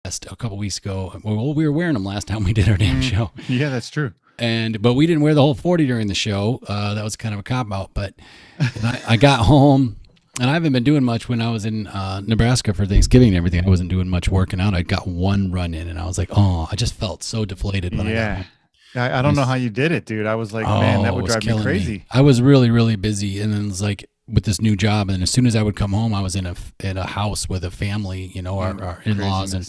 vest a couple weeks ago. Well, we were wearing them last time we did our damn show. Yeah, that's true. But we didn't wear the whole 40 during the show. That was kind of a cop out. But I got home, and I haven't been doing much. When I was in Nebraska for Thanksgiving and everything, I wasn't doing much working out. I got one run in, and I was like, I just felt so deflated when I got home. I don't know how you did it, dude. I was like, man, that would drive me crazy. Me. I was really, really busy, and then it was like with this new job, and as soon as I would come home, I was in a house with a family, our in-laws, and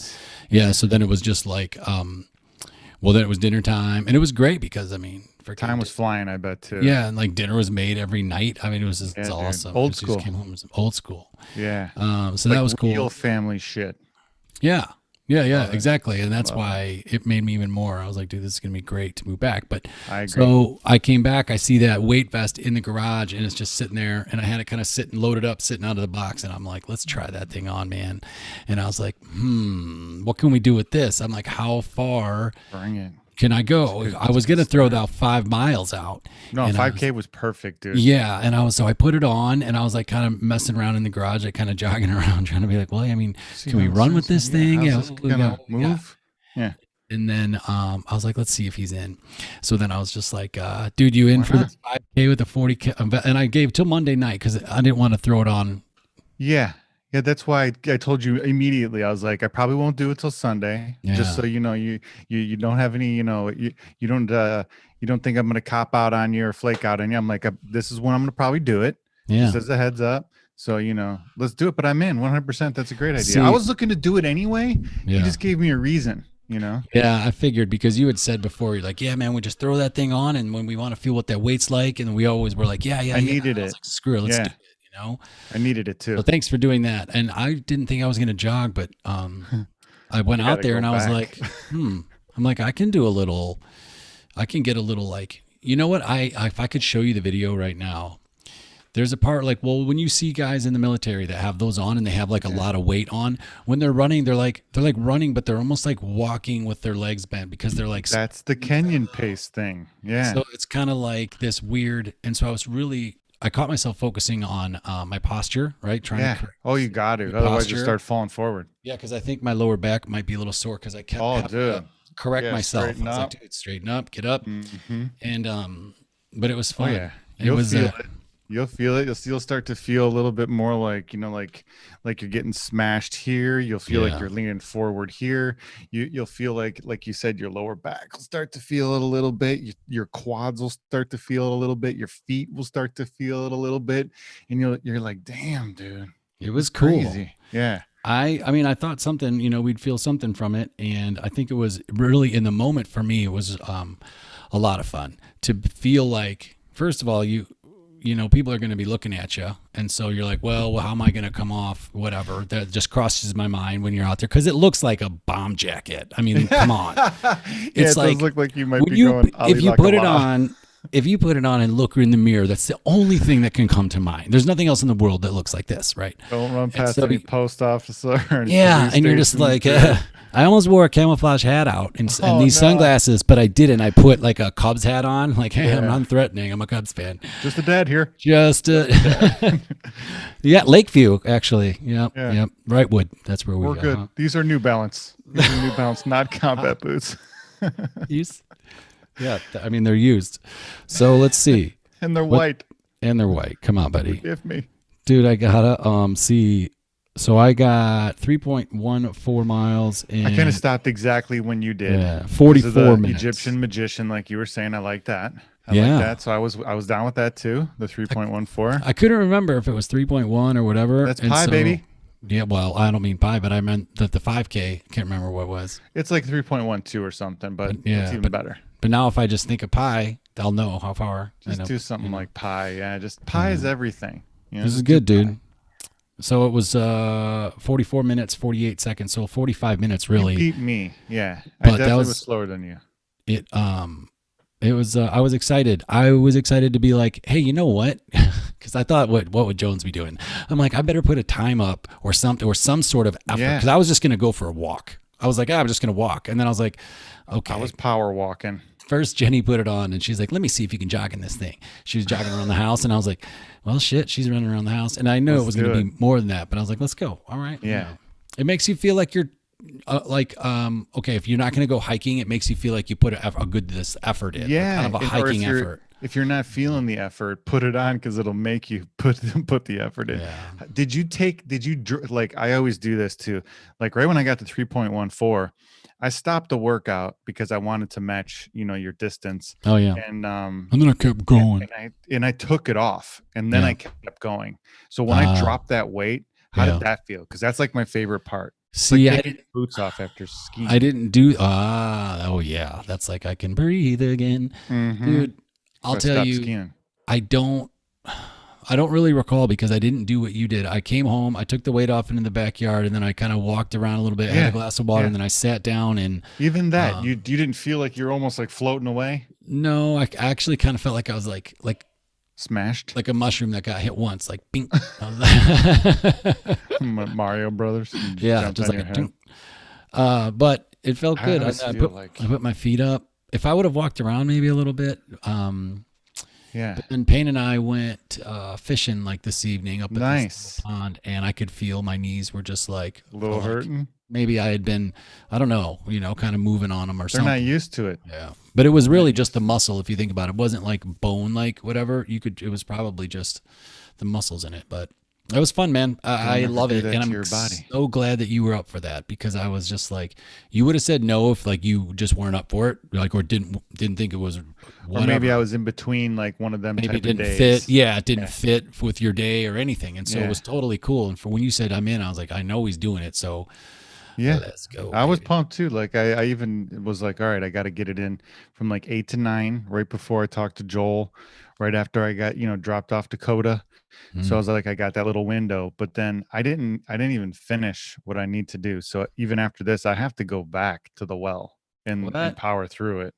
so then it was just like, then it was dinner time, and it was great because time was flying, I bet too. Yeah, and like dinner was made every night. It was just awesome. Old school. Just came home, it was old school. Yeah. So that was cool. Real family shit. Yeah. Yeah, exactly. And that's why it made me even more. I was like, dude, this is going to be great to move back. But I agree. So I came back, I see that weight vest in the garage, and it's just sitting there, and I had it kind of sitting loaded up, sitting out of the box. And I'm like, let's try that thing on, man. And I was like, what can we do with this? I'm like, how far Bring it. Can I go? I was going to throw that 5 miles out. No, 5K was perfect, dude. Yeah. And I put it on, and I was like kind of messing around in the garage, like kind of jogging around, trying to be like, well, can we run with this thing? Yeah. Gonna move? Yeah. And then I was like, let's see if he's in. So then I was just like, dude, you in for the 5K with the 40K? And I gave till Monday night because I didn't want to throw it on. Yeah. Yeah, that's why I told you immediately. I was like, I probably won't do it till Sunday, just so you know, you don't have any, you don't think I'm gonna cop out on you or flake out on you. I'm like, this is when I'm gonna probably do it. Yeah, just as a heads up. So let's do it. But I'm in 100%. That's a great idea. I was looking to do it anyway. Yeah. You just gave me a reason. Yeah, I figured because you had said before, you're like, yeah, man, we just throw that thing on, and when we want to feel what that weight's like, and we always were like, I needed it. Like, screw it, let's do it. I needed it too. So thanks for doing that. And I didn't think I was going to jog, but I went out there and I was like, I'm like, I can get a little like, you know what? If I could show you the video right now, there's a part like, well, when you see guys in the military that have those on and they have like a lot of weight on, when they're running, they're like running, but they're almost like walking with their legs bent because they're like, that's the Kenyan pace thing. Yeah. So it's kind of like this weird. And so I caught myself focusing on my posture, right? Trying to you got to. Otherwise, you start falling forward. Yeah, because I think my lower back might be a little sore because I kept having to correct myself. I was like, dude, straighten up, get up. Mm-hmm. And but it was fun. Oh, yeah. You'll feel it. You'll feel it. You'll start to feel a little bit more like, like you're getting smashed here. You'll feel like you're leaning forward here. You'll feel like you said, your lower back will start to feel it a little bit. Your quads will start to feel it a little bit. Your feet will start to feel it a little bit. And you're like, damn, dude. It was cool. Crazy. Yeah. I thought something, we'd feel something from it. And I think it was really in the moment for me, it was a lot of fun to feel like, first of all, people are going to be looking at you. And so you're like, well, how am I going to come off? Whatever. That just crosses my mind when you're out there. Cause it looks like a bomb jacket. I mean, come on. It's like, does look like you might be going, if you put it on, and look in the mirror, that's the only thing that can come to mind. There's nothing else in the world that looks like this. Right. Don't run past any post officer. Yeah. And you're just like, I almost wore a camouflage hat out and these sunglasses, but I didn't. I put like a Cubs hat on. Like, hey, I'm not threatening. I'm a Cubs fan. Just a dad here. Lakeview, actually. Yep. Wrightwood. That's where we're good. Huh? These are New Balance. Not combat boots. Yeah. I mean, they're used. So let's see. And they're white. Come on, buddy. Forgive me. Dude, I gotta see. So I got 3.14 miles. I kind of stopped exactly when you did. Yeah, 44 minutes. Egyptian magician, like you were saying. I like that. I like that. So I was down with that too. The 3.14. I couldn't remember if it was 3.1 or whatever. That's pi, baby. Yeah, well, I don't mean pi, but I meant that the 5K. Can't remember what it was. It's like 3.12 or something, but it's even better. But now if I just think of pi, I'll know how far. Just do something like pi. Yeah, just pi is everything. This is good, dude. So it was 44 minutes, 48 seconds. So 45 minutes, really. You beat me. Yeah. I definitely was slower than you. It was, I was excited. I was excited to be like, hey, you know what? Because I thought, what would Jones be doing? I'm like, I better put a time up or something, or some sort of effort. Because I was just going to go for a walk. I was like, I'm just going to walk. And then I was like, okay. I was power walking. First, Jenny put it on, and she's like, let me see if you can jog in this thing. She was jogging around the house, and I was like, well, shit, she's running around the house. And I knew it was going to be more than that, but I was like, let's go. All right. Yeah. It makes you feel like you're okay, if you're not going to go hiking, it makes you feel like you put a good this effort in, like kind Yeah, of a or hiking effort. if you're not feeling the effort, put it on because it'll make you put the effort in. Yeah. Like I always do this too. Like right when I got to 3.14, I stopped the workout because I wanted to match, your distance. Oh yeah. And And then I kept going. and I took it off and then Yeah. I kept going. So when I Ah. dropped that weight, how did Yeah. that feel? Because that's like my favorite part. It's like See, taking your boots off after I skiing. didn't do oh yeah, that's like I can breathe again. Mm-hmm. Dude, So I'll I tell stopped you, skiing. I don't I don't really recall because I didn't do what you did. I came home, I took the weight off into the backyard, and then I kind of walked around a little bit, had a Yeah. glass of water, Yeah. and then I sat down and Even that, you um didn't feel like you're almost like floating away, no, I actually kind of felt like I was smashed. like a mushroom that got hit once, like bink. Mario Brothers Yeah, jumped just on like your a head. dunk. But it felt I good. always I feel put like, I put my feet up. If I would have walked around maybe a little bit, yeah, but then Payne and I went fishing like this evening up at this little nice. pond, and I could feel my knees were just like A felt little like hurting. maybe I had been, I don't know, kind of moving on them or They're not something. used to it. Yeah, but it was They're not really just used the to it. muscle. If you think about it, it wasn't like bone, like whatever. It was probably just the muscles in it. But it was fun, man. Don't I ever love do it, that and to I'm your body. so glad that you were up for that because I was just like, you would have said no if like you just weren't up for it, like or didn't think it was Or maybe I whatever. was in between like one of them Maybe it type of didn't fit. days. Yeah, it didn't Yeah. fit with your day or anything, and so it Yeah. was totally cool. And for when you said I'm in, I was like, I know he's doing it, so Yeah. let's go, I was baby. pumped too. Like I even was like, all right, I got to get it in from like 8 to 9, right before I talked to Joel, right after I got, dropped off Dakota. So I Mm. was like, I got that little window, but then I didn't even finish what I need to do. So even after this, I have to go back to the well and What? power through it.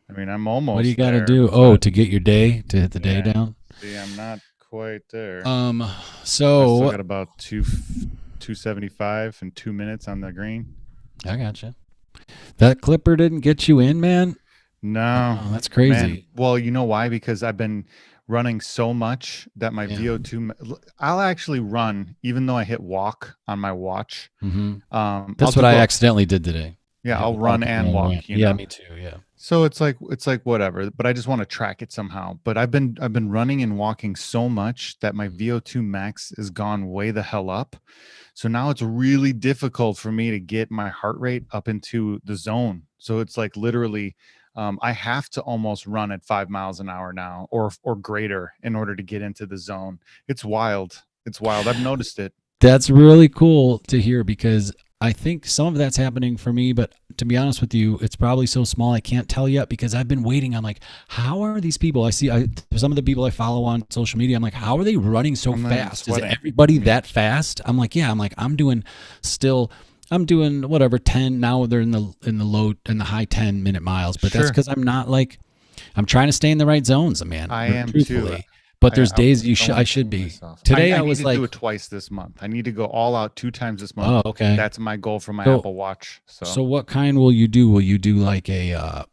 I mean, I'm What do you almost got to there, do? Oh, but to get your day to hit the day yeah. down. See, I'm not quite there. Um. I still So got about 275 and 2 minutes on the green. I gotcha. That clipper didn't get you in, man. No, Oh, that's man. crazy. Well, you know why? Because I've been running so much that my Yeah. VO2, I'll actually run even though I hit walk on my watch. Mm-hmm. I'll That's what do I both. accidentally did today. I Yeah, hit I'll walk run and then and I ran. walk. Yeah, me too. Yeah. So it's like whatever, but I just want to track it somehow. But I've been running and walking so much that my VO2 max has gone way the hell up. So now it's really difficult for me to get my heart rate up into the zone. So it's like literally I have to almost run at 5 miles an hour now or greater in order to get into the zone. It's wild. It's wild. I've noticed it. That's really cool to hear because I think some of that's happening for me, but to be honest with you, it's probably so small I can't tell yet because I've been waiting. I'm like, how are these people? Some of the people I follow on social media. I'm like, how are they running so I'm not even fast? Is sweating. everybody that fast? I'm like, yeah. I'm like, still. I'm doing whatever 10 now. They're in the high 10-minute miles, but that's Sure. because I'm trying to stay in the right zones, man. I am too. Truthfully, but there's I days don't I want to should fool be. myself. Today I I need was to do like, it twice this month. I need to go all out 2 times this month. oh, okay. That's my goal for my So Apple Watch. So So what kind will you do? Will you do like a yeah,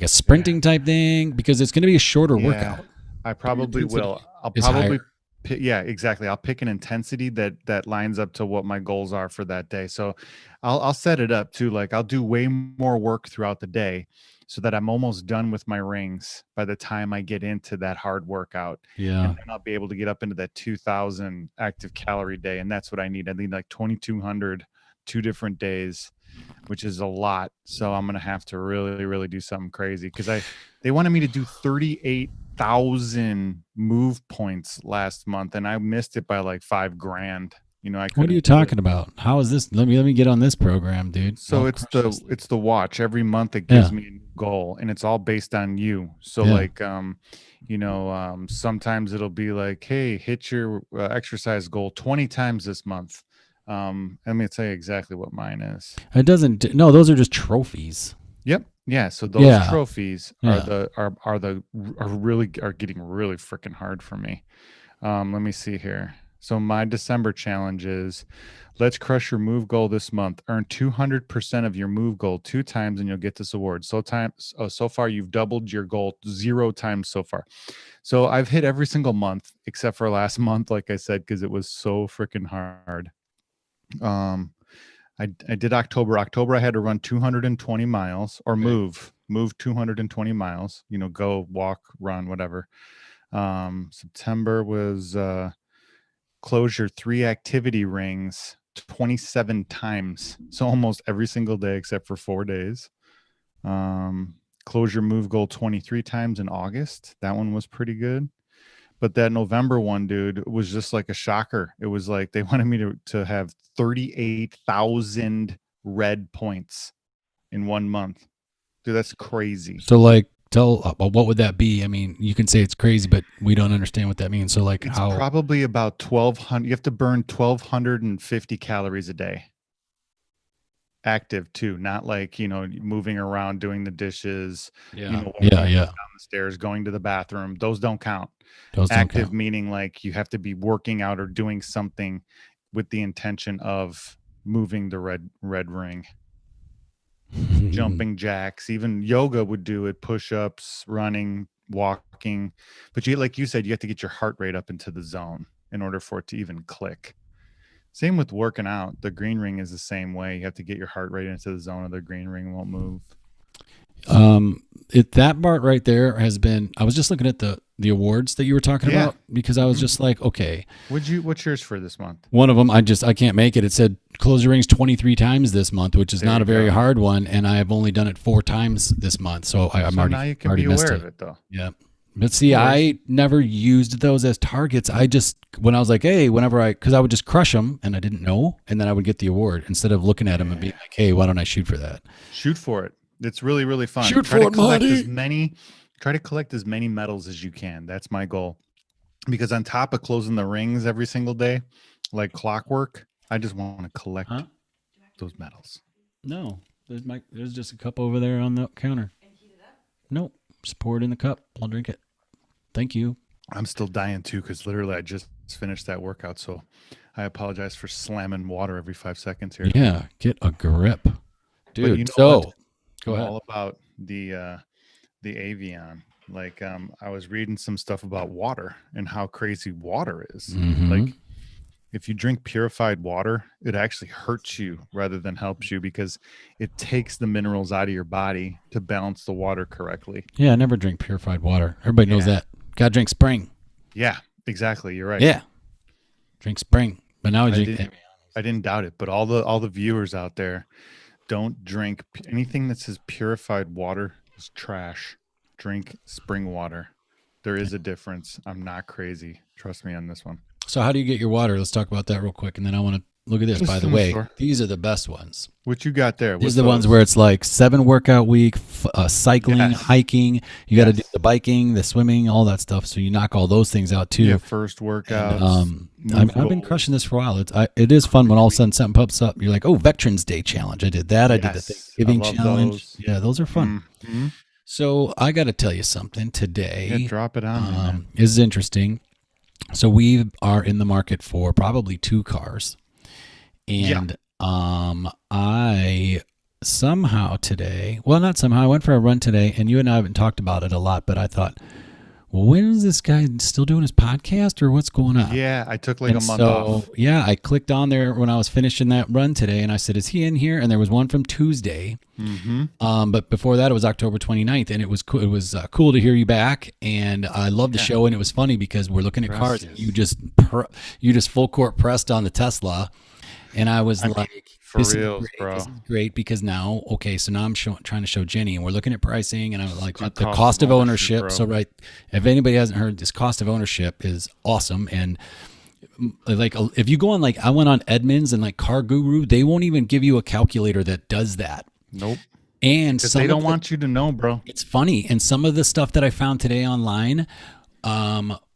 sprinting type thing? Because it's going to be a shorter yeah, workout. I The probably will. intensity I'll is probably, higher. yeah, exactly. I'll pick an intensity that lines up to what my goals are for that day. So I'll set it up too. Like I'll do way more work throughout the day, so that I'm almost done with my rings by the time I get into that hard workout, and Yeah. then I'll be able to get up into that 2,000 active calorie day, and that's what I need. I need like 2,200, 2 different days, which is a lot. So I'm gonna have to really, really do something crazy because they wanted me to do 38,000 move points last month, and I missed it by like 5 grand. I What are you couldn't do it. talking about? How is this? Let me get on this program, dude. So I'll it's crush the this thing. it's the watch. Every month it gives Yeah. me a new goal, and it's all based on you. So Yeah. like sometimes it'll be like, hey, hit your exercise goal 20 times this month. Let me tell you exactly what mine is. It doesn't. No, those are just trophies. Yep. Yeah. So those Yeah. trophies are Yeah. the are getting really freaking hard for me. Let me see here. So my December challenge is let's crush your move goal this month. Earn 200% of your move goal 2 times and you'll get this award. So far you've doubled your goal 0 times so far. So I've hit every single month except for last month, like I said, because it was so freaking hard. Um, I did October. October, I had to run 220 miles or Okay. move 220 miles, go walk, run, whatever. September was closure 3 activity rings 27 times. So almost every single day except for 4 days. Closure move goal 23 times in August. That one was pretty good. But that November one, dude, was just like a shocker. It was like they wanted me to have 38,000 red points in 1 month. Dude, that's crazy. So like, what would that be? I mean, you can say it's crazy, but we don't understand what that means. So like, It's how? probably about 1,200. You have to burn 1,250 calories a day. Active too, not like, moving around, doing the dishes, Yeah, walking yeah, up and yeah. down the stairs, going to the bathroom. Those don't count. Those don't Active count. meaning like you have to be working out or doing something with the intention of moving the red ring. Jumping jacks, even yoga would do it, push-ups, running, walking. But like you said, you have to get your heart rate up into the zone in order for it to even click. Same with working out. The green ring is the same way. You have to get your heart rate into the zone, or the green ring won't move. That part right there has been. I was just looking at the awards that you were talking about because I was just like, okay. What's yours for this month? One of them, I can't make it. It said close your rings 23 times this month, which is not a very hard one, and I have only done it 4 times this month. So I'm already now you can already be missed aware it. of it though. Yeah. But see, I never used those as targets. I just, when I was like, hey, because I would just crush them and I didn't know, and then I would get the award instead of looking at them and being like, hey, why don't I shoot for that? Shoot for it. It's really, really fun. Shoot for it, Marty. Try to collect as many medals as you can. That's my goal. Because on top of closing the rings every single day, like clockwork, I just want to collect those medals. No, there's just a cup over there on the counter. Nope, just pour it in the cup. I'll drink it. Thank you. I'm still dying too because literally I just finished that workout, so I apologize for slamming water every 5 seconds here. Yeah, get a grip, dude. But you know what? Go ahead. All about the Avion. Like I was reading some stuff about water and how crazy water is. Mm-hmm. Like if you drink purified water, it actually hurts you rather than helps you because it takes the minerals out of your body to balance the water correctly. Yeah, I never drink purified water. Everybody knows that. Gotta drink spring. Yeah, exactly. You're right. Yeah, drink spring. But now I didn't doubt it. But all the viewers out there, don't drink anything that says purified water is trash. Drink spring water. There is a difference. I'm not crazy. Trust me on this one. So how do you get your water? Let's talk about that real quick. And then I want to look at this. By the way, these are the best ones. What you got there? These are the ones where it's like 7 workout week, cycling, hiking. You got to do the biking, the swimming, all that stuff. So you knock all those things out too. Yeah, first workout. I've been crushing this for a while. It is fun when all of a sudden something pops up. You're like, oh, Veterans Day challenge. I did that. I did the Thanksgiving challenge. Those. Yeah, those are fun. Mm-hmm. So I got to tell you something today. Yeah, drop it on me, man. This is interesting. So we are in the market for probably 2 cars. And I somehow today, well, not somehow, I went for a run today, and you and I haven't talked about it a lot, but I thought, well, when is this guy still doing his podcast or what's going on? Yeah, I took like a month off. Yeah, I clicked on there when I was finishing that run today, and I said, is he in here? And there was one from Tuesday. Mm-hmm. But before that, it was October 29th, and it was cool. It was cool to hear you back, and I loved the show, and it was funny because we're looking at cars. And you just full court pressed on the Tesla. And I was for real, bro. This is great because now, so now I'm trying to show Jenny, and we're looking at pricing, and I'm like, the cost of ownership. Bro. So, if anybody hasn't heard, this cost of ownership is awesome. And like, if you go on, like, I went on Edmunds and like Car Guru, they won't even give you a calculator that does that. Nope. And they don't want you to know, bro. It's funny. And some of the stuff that I found today online,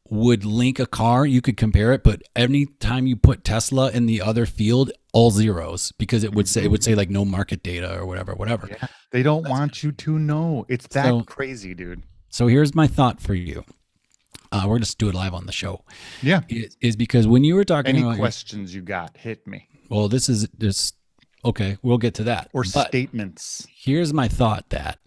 would link a car, you could compare it, but any time you put Tesla in the other field, all zeros, because it would say like no market data or whatever. Yeah, they don't want you to know. It's that crazy, dude. So here's my thought for you. We're just do it live on the show. Yeah, is because when you were talking about questions you got, hit me. Well, this is okay. We'll get to that. Or statements. Here's my thought that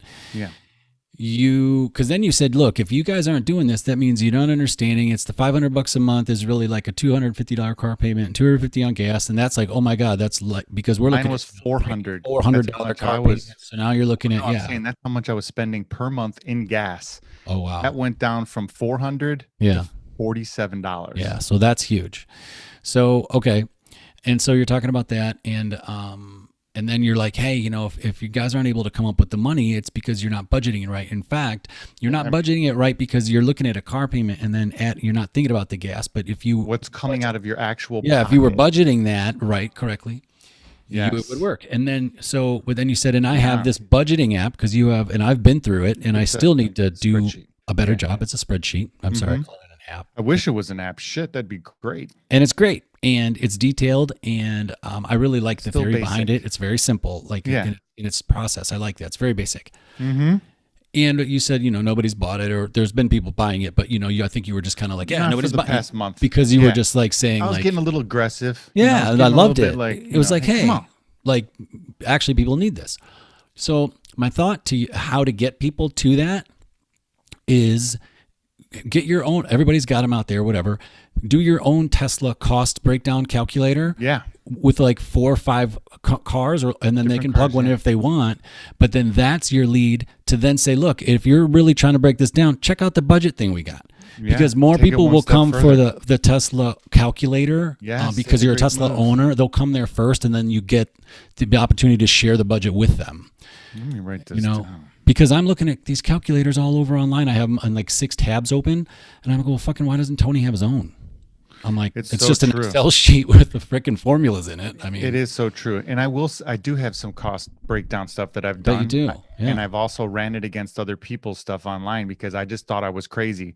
because then you said, look, if you guys aren't doing this, that means you're not understanding. It's the $500 a month is really like a $250 car payment and $250 on gas. And that's like, oh my God, that's like, because we're looking at $400 car payment. So now you're looking at, I'm saying that's how much I was spending per month in gas. Oh, wow. That went down from $400 to $47. Yeah. So that's huge. So, okay. And so you're talking about that. And then you're like, hey, you know, if you guys aren't able to come up with the money, it's because you're not budgeting it right. In fact, you're not budgeting it right because you're looking at a car payment and then you're not thinking about the gas. But if you what's coming out of your actual pocket. If you were budgeting that right correctly, yes, it would work. And then but then you said, and I have this budgeting app because you have, and I've been through it, and I still need to do a better job. It's a spreadsheet. I'm sorry, I call it an app. I wish it was an app. Shit, that'd be great. And it's great. And it's detailed, and I really like the theory behind it. It's very simple, like in its process. I like that. It's very basic. Mm-hmm. And you said, you know, nobody's bought it, or there's been people buying it, but you know, I think you were just kind of like, nobody's bought it past month because you were just like saying, I was getting a little aggressive. Yeah, and I loved it. It was like, hey, like actually, people need this. So my thought to how to get people to that is get your own. Everybody's got them out there, whatever. Do your own Tesla cost breakdown calculator. Yeah. With like 4 or 5 cars, and then they can plug one in if they want. But then that's your lead to then say, look, if you're really trying to break this down, check out the budget thing we got. Yeah, because more people will come for the Tesla calculator because you're a Tesla owner. They'll come there first, and then you get the opportunity to share the budget with them. Let me write this down. Because I'm looking at these calculators all over online. I have them on like 6 tabs open, and I'm like, well, fucking, why doesn't Tony have his own? I'm like, it's so just an Excel sheet with the freaking formulas in it. I mean, it is so true. And I do have some cost breakdown stuff that I've done. That you do. Yeah. And I've also ran it against other people's stuff online because I just thought I was crazy.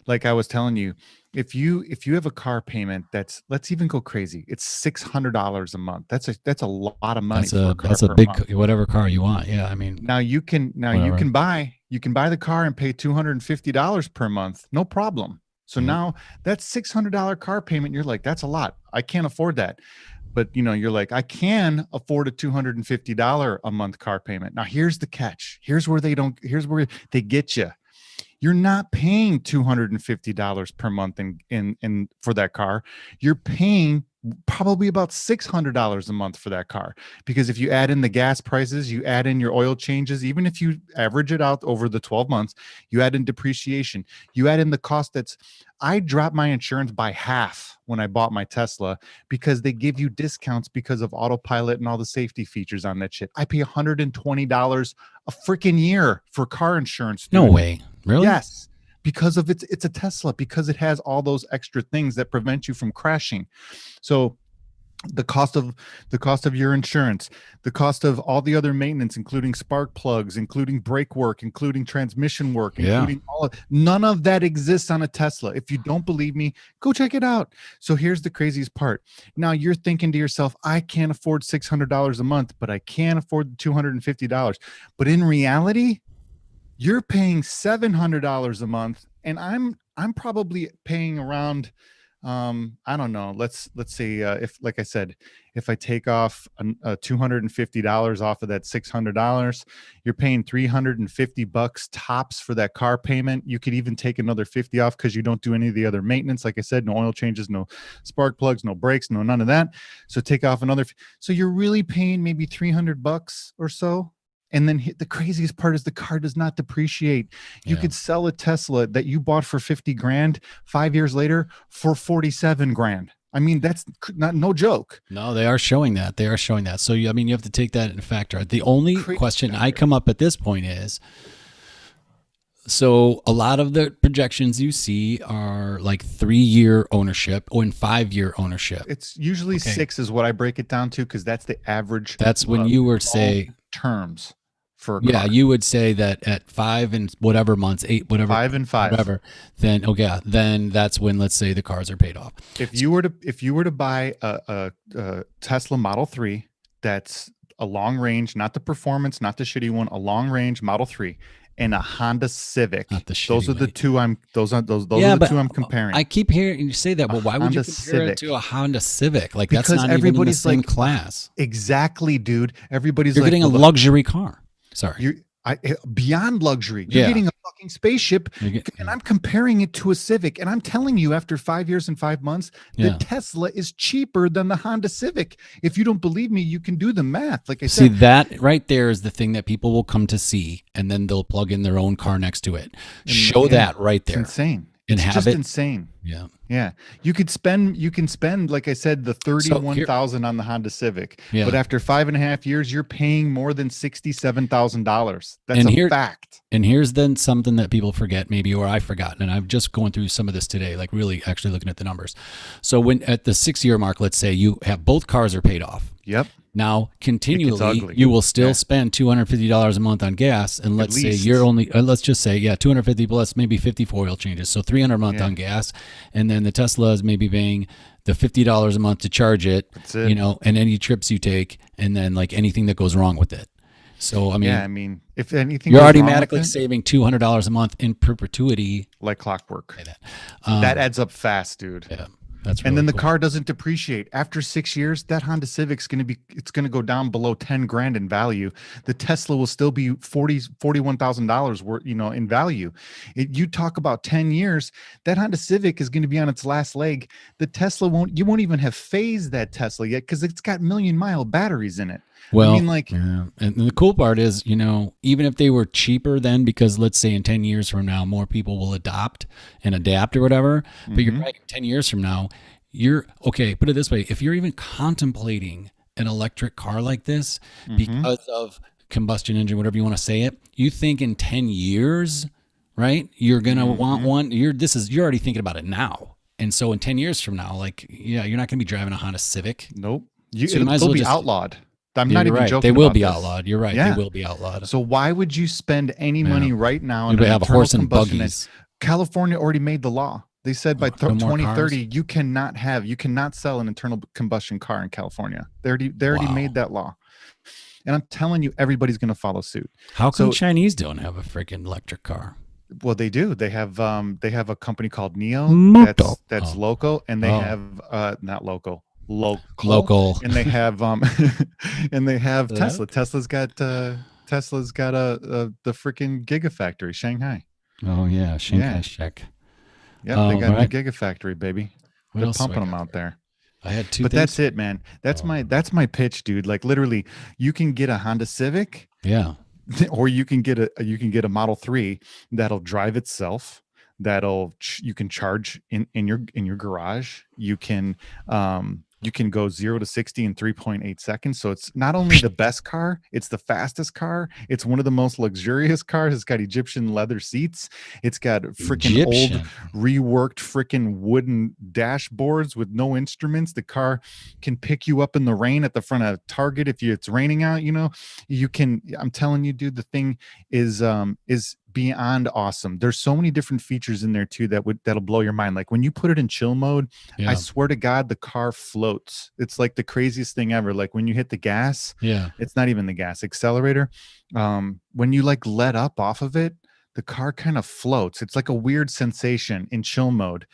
Like I was telling you, if you have a car payment let's even go crazy, it's $600 a month. That's a lot of money. That's a big month. Whatever car you want. Yeah, I mean, you can buy the car and pay $250 per month, no problem. So now that's $600 car payment. You're like, that's a lot. I can't afford that. But you know, you're like, I can afford a $250 a month car payment. Now here's the catch. Here's where they get you. You're not paying $250 per month in for that car. You're paying probably about $600 a month for that car, because if you add in the gas prices, you add in your oil changes, even if you average it out over the 12 months, you add in depreciation, you add in the cost. I dropped my insurance by half when I bought my Tesla because they give you discounts because of autopilot and all the safety features on that shit. I pay $120 a freaking year for car insurance. Dude. No way. Really? Yes. Because of it's a Tesla, because it has all those extra things that prevent you from crashing. So the cost of your insurance, the cost of all the other maintenance, including spark plugs, including brake work, including transmission work, including none of that exists on a Tesla. If you don't believe me, go check it out. So here's the craziest part. Now you're thinking to yourself, I can't afford $600 a month, but I can afford $250. But in reality, you're paying $700 a month, and I'm probably paying around, I don't know. Let's say if, like I said, if I take off $250 off of that $600, you're paying $350 tops for that car payment. You could even take another $50 off because you don't do any of the other maintenance. Like I said, no oil changes, no spark plugs, no brakes, no none of that. So take off another. So you're really paying maybe $300 or so. And then the craziest part is the car does not depreciate. You could sell a Tesla that you bought for 50 grand 5 years later for 47 grand. I mean, that's no joke. No, they are showing that. They are showing that. So, I mean, you have to take that in factor. The only question I come up at this point is, so a lot of the projections you see are like 3-year ownership or in 5-year ownership. It's usually 6 is what I break it down to, because that's the average. That's when you were say terms. For a car. You would say that at 5 and whatever months, 8, whatever, 5 and 5, whatever, then that's when, let's say, the cars are paid off. If you were to buy a Tesla Model 3, that's a long range, not the performance, not the shitty one, a long range Model 3, and a Honda Civic. Those are the two I'm comparing. I keep hearing you say that, but why would you compare it to a Honda Civic? Like, that's not even in the same class. Exactly, dude. You're getting a luxury car. Sorry. Beyond luxury. You're getting a fucking spaceship, and I'm comparing it to a Civic, and I'm telling you, after 5 years and 5 months, the Tesla is cheaper than the Honda Civic. If you don't believe me, you can do the math. Like I said, that right there is the thing that people will come to see, and then they'll plug in their own car next to it. Show that right there. It's insane. And it's just insane. Yeah. You can spend, like I said, the 31,000 on the Honda Civic. Yeah. But after 5.5 years, you're paying more than $67,000. That's a fact. And here's then something that people forget, maybe, or I've forgotten. And I'm just going through some of this today, like really actually looking at the numbers. So when at the 6-year mark, let's say you have both cars are paid off. Yep. Now, continually, you will still spend $250 a month on gas, and let's say you're only, let's just say, 250 plus maybe 50 for oil changes, so $300 a month on gas, and then the Tesla is maybe paying the $50 a month to charge it, you know, and any trips you take, and then like anything that goes wrong with it. So I mean, if anything, you're automatically saving $200 a month in perpetuity, like clockwork. That adds up fast, dude. Yeah. That's really and then the car doesn't depreciate after 6 years. That Honda Civic's going to go down below 10 grand in value. The Tesla will still be $41,000 worth, you know, in value. You talk about 10 years, that Honda Civic is going to be on its last leg. The Tesla you won't even have phased that Tesla yet, because it's got 1,000,000-mile batteries in it. Well, I mean, and the cool part is, you know, even if they were cheaper then, because let's say in 10 years from now, more people will adopt and adapt or whatever. But you're right, 10 years from now, put it this way. If you're even contemplating an electric car like this because of combustion engine, whatever you want to say it, you think in 10 years, right, you're going to want one. You're already thinking about it now. And so in 10 years from now, like, you're not going to be driving a Honda Civic. Nope. It'll be outlawed. I'm not even joking. They will be outlawed. You're right. They will be outlawed. So why would you spend any money right now on have a horse and buggies? California already made the law. They said by 2030 you cannot sell an internal combustion car in California. They already made that law. And I'm telling you, everybody's going to follow suit. How come Chinese don't have a freaking electric car? Well, they do. They have a company called Neo that's local, and they have not local. Local, and they have Tesla. Tesla's got the freaking Gigafactory, Shanghai. Oh yeah, Shanghai Shek. Yeah, they got the Gigafactory, baby. They're pumping them out there. I had two. But that's it, man. That's my pitch, dude. Like literally, you can get a Honda Civic, or you can get a Model 3 that'll drive itself. You can charge in your garage. You can go 0 to 60 in 3.8 seconds. So it's not only the best car, it's the fastest car. It's one of the most luxurious cars. It's got Egyptian leather seats. It's got freaking old reworked freaking wooden dashboards with no instruments. The car can pick you up in the rain at the front of Target if it's raining out, you know. I'm telling you, dude, the thing is beyond awesome. There's so many different features in there too that'll blow your mind. Like when you put it in chill mode, I swear to God, the car floats. It's like the craziest thing ever. Like when you hit the gas, it's not even the gas accelerator. When you like let up off of it, the car kind of floats. It's like a weird sensation in chill mode.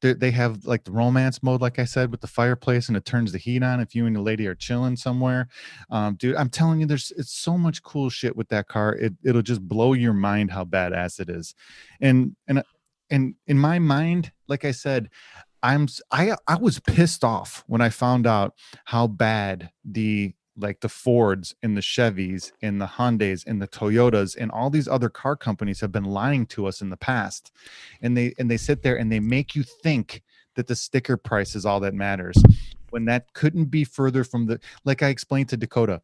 They have like the romance mode, like I said, with the fireplace, and it turns the heat on if you and the lady are chilling somewhere. Dude, I'm telling you, it's so much cool shit with that car. It'll just blow your mind how badass it is. And in my mind, like I said, I was pissed off when I found out how bad the Fords and the Chevys and the Hyundais and the Toyotas and all these other car companies have been lying to us in the past. And they sit there and they make you think that the sticker price is all that matters, when that couldn't be further from like I explained to Dakota.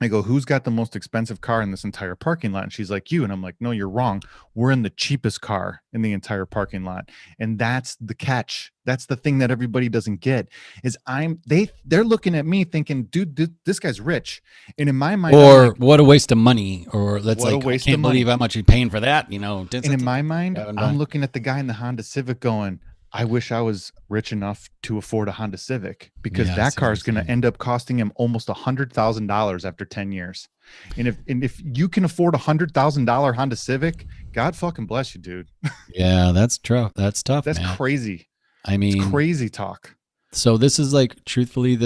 I go, who's got the most expensive car in this entire parking lot? And she's like, you. And I'm like, no, you're wrong. We're in the cheapest car in the entire parking lot. And that's the catch. That's the thing that everybody doesn't get is they're looking at me thinking, dude, this guy's rich. And in my mind, or what a waste of money, or that's like, I can't believe how much you're paying for that, you know. And in my mind, I'm looking at the guy in the Honda Civic going, I wish I was rich enough to afford a Honda Civic, because that car is going to end up costing him almost $100,000 after 10 years. And if you can afford $100,000 Honda Civic, God fucking bless you, dude. Yeah, that's true. That's tough. That's man. Crazy. I mean, it's crazy talk. So this is like, truthfully,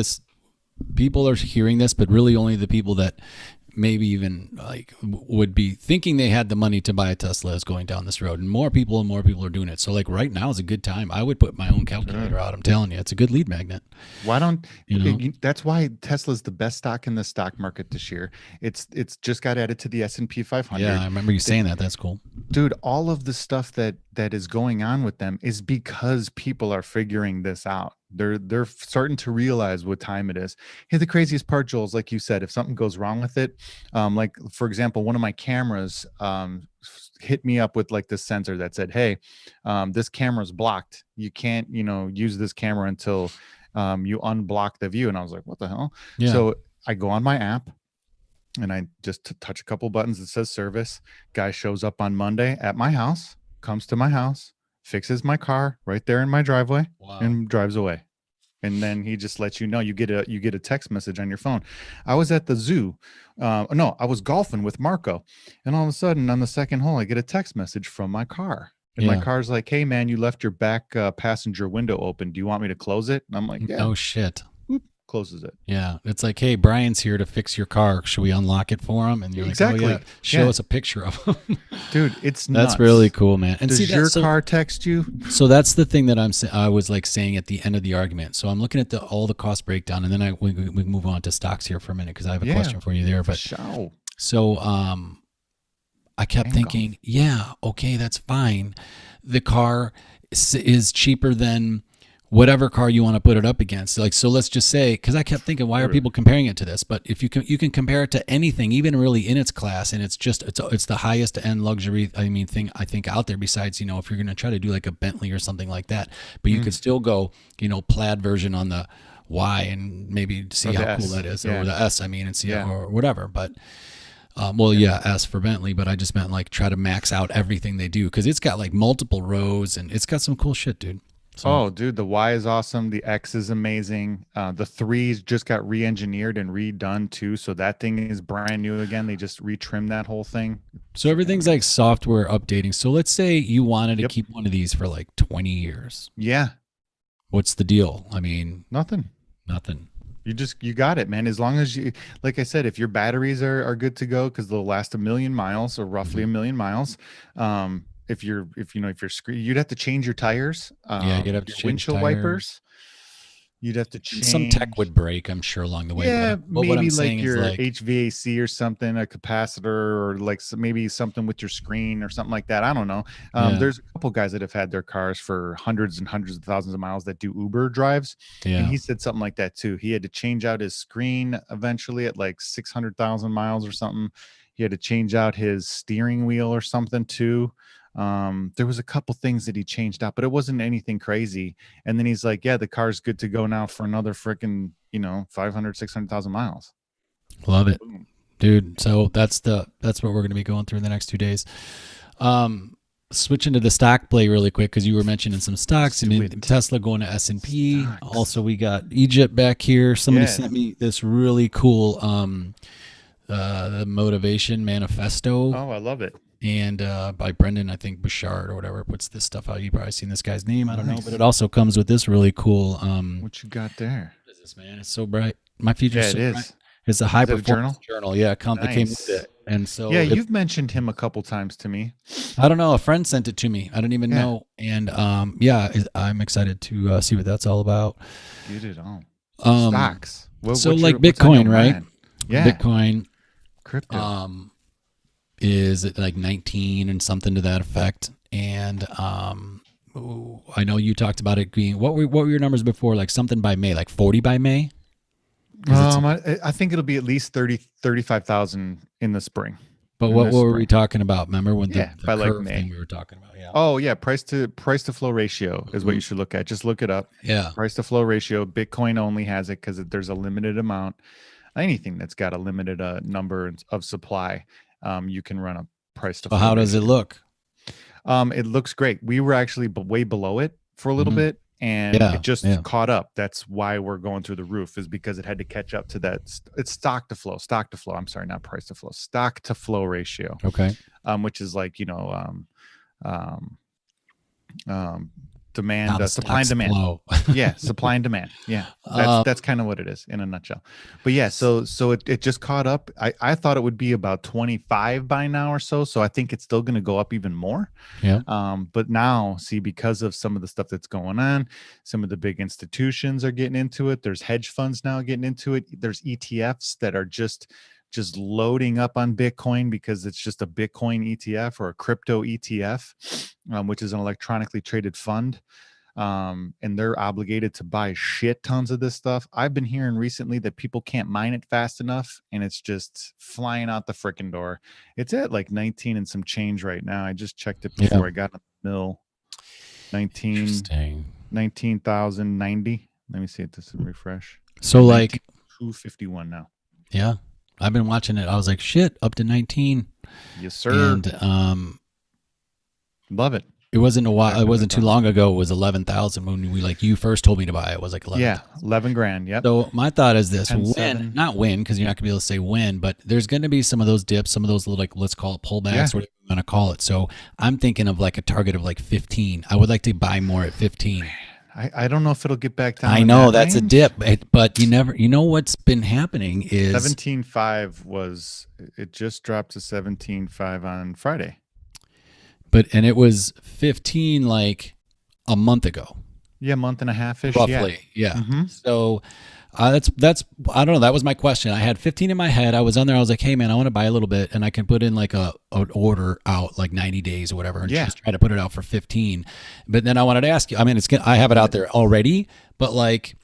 people are hearing this, but really only the people that maybe even like would be thinking they had the money to buy a Tesla is going down this road, and more people are doing it. So like right now is a good time. I would put my own calculator out. I'm telling you, it's a good lead magnet. Why don't You know? that's why Tesla's the best stock in the stock market this year. It's just got added to the S&P 500. Yeah, I remember you saying that. That's cool. Dude, all of the stuff that is going on with them is because people are figuring this out. They're starting to realize what time it is. Hey, the craziest part, Joel, is like you said, if something goes wrong with it, like for example, one of my cameras hit me up with like this sensor that said, "Hey, this camera's blocked. You can't, use this camera until you unblock the view." And I was like, "What the hell?" Yeah. So I go on my app and I just touch a couple buttons that says service. Guy shows up on Monday at my house, comes to my house, fixes my car right there in my driveway, and drives away. And then he just lets you know. You get a text message on your phone. I was at the zoo. No, I was golfing with Marco, and all of a sudden on the second hole, I get a text message from my car. And my car's like, "Hey man, you left your back passenger window open. Do you want me to close it?" And I'm like, "Yeah." No shit. Boop, closes it. Yeah, it's like, "Hey, Brian's here to fix your car. Should we unlock it for him?" And you're exactly. Like, "Oh, yeah. Show us a picture of him." Dude, it's nuts. That's really cool, man. And does your car text you? So that's the thing that I was like saying at the end of the argument. So I'm looking at all the cost breakdown, and then we move on to stocks here for a minute because I have a question for you there. But so I kept thinking, yeah, okay, that's fine. The car is cheaper than whatever car you want to put it up against. Like, so let's just say, because I kept thinking, why are people comparing it to this? But if you can compare it to anything, even really in its class, and it's the highest end luxury, thing I think out there. Besides, if you're going to try to do like a Bentley or something like that, but you could still go, plaid version on the Y and maybe see how cool that is, or the S, and see or whatever. But S for Bentley, but I just meant like try to max out everything they do because it's got like multiple rows and it's got some cool shit, dude. So, dude, the Y is awesome. The X is amazing. The 3s just got re-engineered and redone too, so that thing is brand new again. They just retrimmed that whole thing. So everything's like software updating. So let's say you wanted to keep one of these for like 20 years. Yeah. What's the deal? Nothing. You got it, man. As long as you, like I said, if your batteries are good to go, because they'll last 1,000,000 miles or roughly 1,000,000 miles. If your screen, you'd have to change your tires. You'd have to change windshield wipers. You'd have to change. Some tech would break, I'm sure, along the way. Yeah, but maybe like your HVAC or something, a capacitor, or like maybe something with your screen or something like that. I don't know. There's a couple guys that have had their cars for hundreds and hundreds of thousands of miles that do Uber drives. Yeah. And he said something like that too. He had to change out his screen eventually at like 600,000 miles or something. He had to change out his steering wheel or something too. There was a couple things that he changed out, but it wasn't anything crazy. And then he's like, yeah, the car's good to go now for another freaking, 500, 600,000 miles. Love it, dude. So that's what we're going to be going through in the next 2 days. Switching to the stock play really quick, because you were mentioning some stocks. Tesla going to S&P. Also, we got Egypt back here. Somebody sent me this really cool, the Motivation Manifesto. Oh, I love it. And by Brendan, I think Bouchard or whatever, puts this stuff out. You've probably seen this guy's name. I don't know, but it also comes with this really cool. What you got there? What is this, man? It's so bright. My future's so bright. It's a high performance journal. Yeah, it came with it. And so you've mentioned him a couple times to me. I don't know. A friend sent it to me. I don't even know. And I'm excited to see what that's all about. Get it on. Stocks. Like Bitcoin, right? Yeah. Bitcoin. Crypto. Is it like 19 and something to that effect? And I know you talked about it being, what were your numbers before? Like something by May, like 40 by May? I think it'll be at least 35,000 in the spring. But what were we talking about? Remember when the by curve like May thing we were talking about? Yeah. Oh yeah, price to flow ratio is what you should look at. Just look it up. Yeah. Price to flow ratio. Bitcoin only has it because there's a limited amount. Anything that's got a limited number of supply, you can run a price to flow. How does it look? It looks great. We were actually way below it for a little bit, and it just caught up. That's why we're going through the roof, is because it had to catch up to that. It's stock to flow. I'm sorry, not price to flow. Stock to flow ratio. Okay. Which is like demand, how the supply and stocks demand. flow. Yeah, supply and demand. Yeah, that's kind of what it is in a nutshell. But yeah, so it just caught up. I thought it would be about 25 by now or so. So I think it's still going to go up even more. Yeah. But now, see, because of some of the stuff that's going on, some of the big institutions are getting into it. There's hedge funds now getting into it. There's ETFs that are just loading up on Bitcoin because it's just a Bitcoin ETF or a crypto ETF, which is an electronically traded fund. And they're obligated to buy shit tons of this stuff. I've been hearing recently that people can't mine it fast enough, and it's just flying out the freaking door. It's at like 19 and some change right now. I just checked it before I got in the mill. 19,090. Let me see it. This is refresh. So like 251 now. Yeah. I've been watching it. I was like, shit, up to 19. Yes, sir. And love it. It wasn't a while. It wasn't too long ago. It was 11,000 when you first told me to buy it. It was like 11. Yeah, 11 grand. Yep. So my thought is this: not win, because you're not gonna be able to say win, but there's gonna be some of those dips, some of those little, like, let's call it pullbacks, whatever you want to call it. So I'm thinking of like a target of like 15. I would like to buy more at 15. I don't know if it'll get back down. I know that's range. A dip, but you never. You know what's been happening is 17.5 was. It just dropped to 17.5 on Friday. And it was 15 like a month ago. Yeah, month and a half ish. Roughly. Yeah. Mm-hmm. So that's I don't know. That was my question. I had 15 in my head. I was on there. I was like, hey man, I want to buy a little bit, and I can put in like an order out like 90 days or whatever, and just try to put it out for 15. But then I wanted to ask you. I mean, I have it out there already, but like.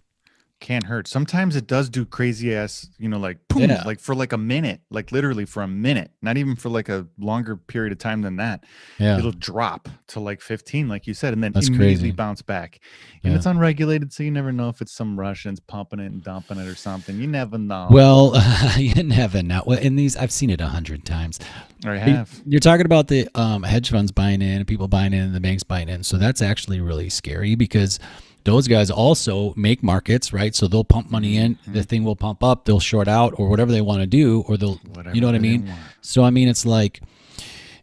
Can't hurt. Sometimes it does do crazy ass, like boom, like for like a minute, like literally for a minute, not even for like a longer period of time than that. Yeah. It'll drop to like 15, like you said, and then immediately bounce back. And it's unregulated, so you never know if it's some Russians pumping it and dumping it or something. You never know. Well, you never know. Well, in these, I've seen it 100 times. I have. You're talking about the hedge funds buying in, and people buying in, and the banks buying in. So that's actually really scary because those guys also make markets, right? So they'll pump money in, the thing will pump up, they'll short out or whatever they want to do, or they'll, you know what I mean? So, I mean, it's like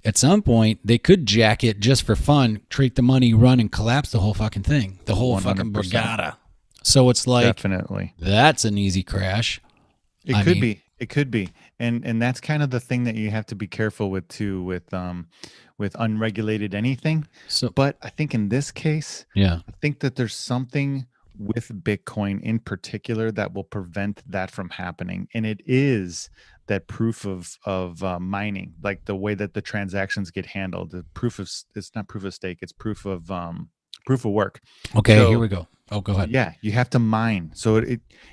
at some point they could jack it just for fun, treat the money, run and collapse the whole fucking thing, the whole 100%. Fucking borgata. So it's like, definitely, that's an easy crash. It could be. And that's kind of the thing that you have to be careful with too, with unregulated anything. So, but I think in this case, I think that there's something with Bitcoin in particular that will prevent that from happening. And it is that proof of mining, like the way that the transactions get handled. It's not proof of stake, it's proof of work. Okay, so, here we go. Oh, go ahead. Yeah, you have to mine. So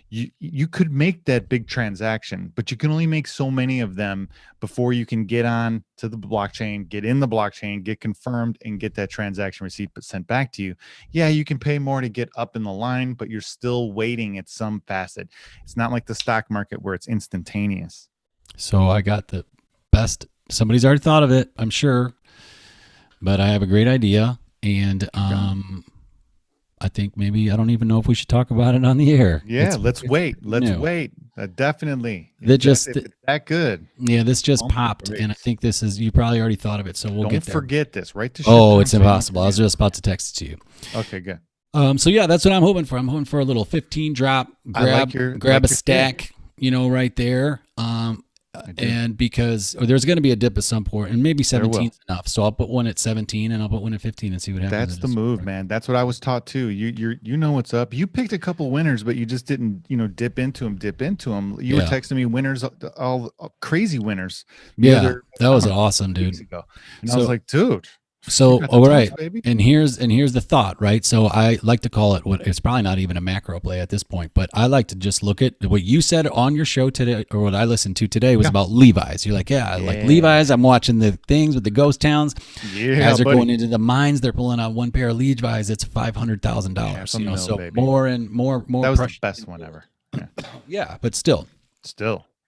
you could make that big transaction, but you can only make so many of them before you can get on to the blockchain, get in the blockchain, get confirmed, and get that transaction receipt sent back to you. Yeah, you can pay more to get up in the line, but you're still waiting at some facet. It's not like the stock market where it's instantaneous. So I got the best. Somebody's already thought of it, I'm sure, but I have a great idea. And I think maybe, I don't even know if we should talk about it on the air. Yeah, let's wait. Definitely. It's that good. Yeah, this just popped, and I think this is, you probably already thought of it, so we'll get there. Don't forget this, right? It's impossible. I was just about to text it to you. Okay, good. So yeah, that's what I'm hoping for. I'm hoping for a little 15 drop, grab a stack, right there. And because there's going to be a dip at some point, and maybe 17 is enough. So I'll put one at 17 and I'll put one at 15 and see what happens. That's the move, man. That's what I was taught too. You know what's up. You picked a couple winners, but you just didn't, dip into them. You were texting me winners, all crazy winners. Yeah, that was awesome, dude. And I was like, dude. So, all right. And here's the thought, right? So I like to call it it's probably not even a macro play at this point, but I like to just look at what you said on your show today, or what I listened to today was about Levi's. You're like, I like Levi's. I'm watching the things with the ghost towns. Yeah. Guys are going into the mines. They're pulling out one pair of Levi's. It's $500,000, so baby. more and more. That was the best one ever. Yeah. Yeah. But still.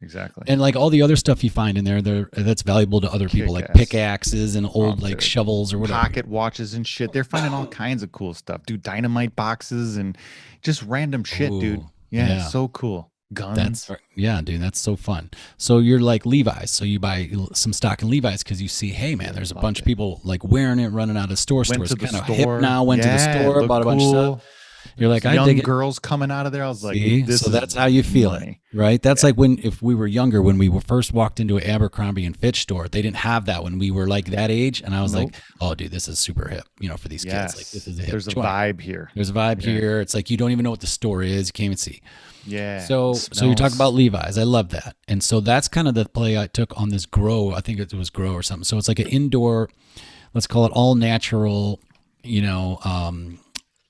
Exactly. And like all the other stuff you find in there, that's valuable to other people, like pickaxes and old like shovels or whatever. Pocket watches and shit. They're finding all kinds of cool stuff. Dude, dynamite boxes and just random shit, dude. Yeah, so cool. guns. Yeah, dude, that's so fun. So you're like Levi's. So you buy some stock in Levi's because you see, hey man, there's a bunch of people like wearing it, running out of stores. Went to the Kind of hip store. now. Went to the Yeah, it store, looked bought a bunch of stuff. cool. You're like, I dig Young it. girls coming out of there. I was like, See, this so is that's how you feel money. it, right? That's like when if we were younger, when we were first walked into an Abercrombie and Fitch store, they didn't have that when we were like that age, and I was like, oh, dude, this is super hip, for these kids. Like this is a hip. There's a joint. vibe here. There's a vibe here. It's like you don't even know what the store is. You can't even see. Yeah. So you talk about Levi's. I love that. And so that's kind of the play I took on this grow. I think it was grow or something. So it's like an indoor, let's call it all natural,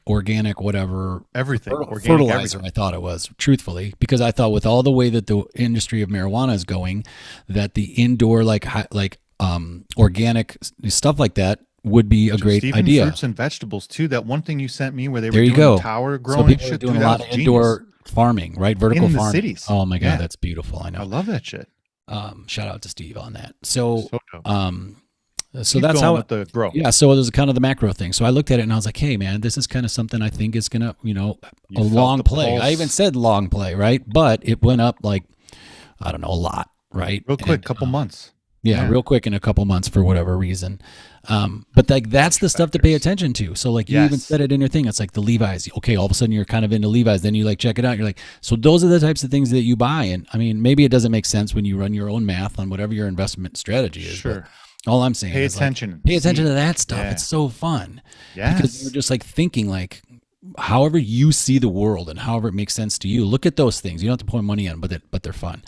organic, whatever. Everything. Organic fertilizer, everything. I thought it was, truthfully, because I thought with all the way that the industry of marijuana is going, that the indoor, organic stuff like that would be a great idea. Fruits and vegetables too. That one thing you sent me where they were doing tower growing, so people are doing a lot of indoor farming, right? Vertical farming. Cities. Oh my God, that's beautiful. I know. I love that shit. Shout out to Steve on that. So that's how with the grow. Yeah. So it was kind of the macro thing. So I looked at it and I was like, hey man, this is kind of something I think is gonna, a long play. Pulse. I even said long play, right? But it went up like, I don't know, a lot, right? Real quick, couple months. Yeah, real quick in a couple months for whatever reason. But like that's the stuff to pay attention to. So like you even said it in your thing. It's like the Levi's. Okay, all of a sudden you're kind of into Levi's. Then you like check it out. You're like, so those are the types of things that you buy. And I mean, maybe it doesn't make sense when you run your own math on whatever your investment strategy is. Sure. All I'm saying is pay attention to that stuff. Yeah. It's so fun. Yeah. Because you're just like thinking like, however you see the world and however it makes sense to you, look at those things. You don't have to put money on, but they're fun.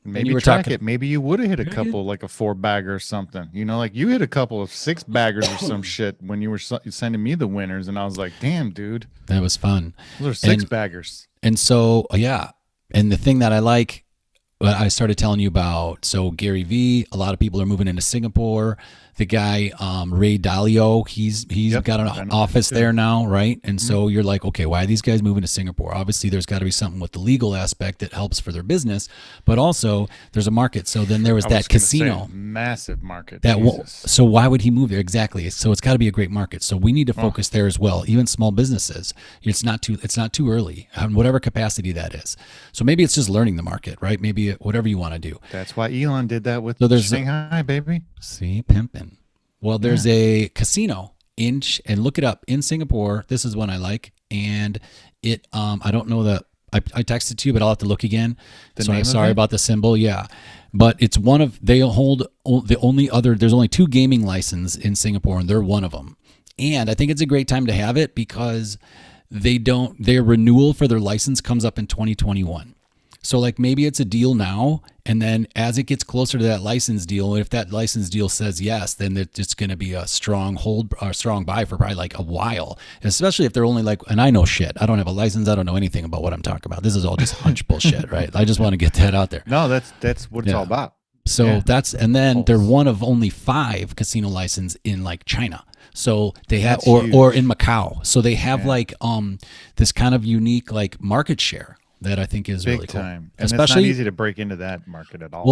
Maybe you were track it. Maybe you would have hit a couple, like a 4-bagger or something. Like you hit a couple of 6-baggers or some shit when you were sending me the winners, and I was like, damn, dude, that was fun. Those are 6-baggers. And so, yeah. And the thing that I like, I started telling you about, so Gary Vee, a lot of people are moving into Singapore. The guy, Ray Dalio, he's got an office there now, right? And so you're like, okay, why are these guys moving to Singapore? Obviously, there's got to be something with the legal aspect that helps for their business, but also there's a market. So then there was that casino. Massive market. So why would he move there? Exactly. So it's got to be a great market. So we need to focus there as well. Even small businesses, it's not too early, whatever capacity that is. So maybe it's just learning the market, right? Maybe whatever you want to do. That's why Elon did that with Shanghai, baby. See, pimping. Well, there's a casino and look it up in Singapore. This is one I like. And it, I don't know I texted to you, but I'll have to look again. So I'm sorry about the symbol. Yeah. But it's they hold the only other, there's only 2 gaming licenses in Singapore and they're one of them. And I think it's a great time to have it because their renewal for their license comes up in 2021. So like maybe it's a deal now, and then as it gets closer to that license deal, if that license deal says yes, then it's going to be a strong hold or a strong buy for probably like a while, and especially if they're only like, and I know shit. I don't have a license. I don't know anything about what I'm talking about. This is all just hunch bullshit, right? I just want to get that out there. No, that's what it's all about. So and then they're one of only 5 casino licenses in like China. So they have, or in Macau. So they have like this kind of unique like market share that I think is really cool. And especially, it's not easy to break into that market at all.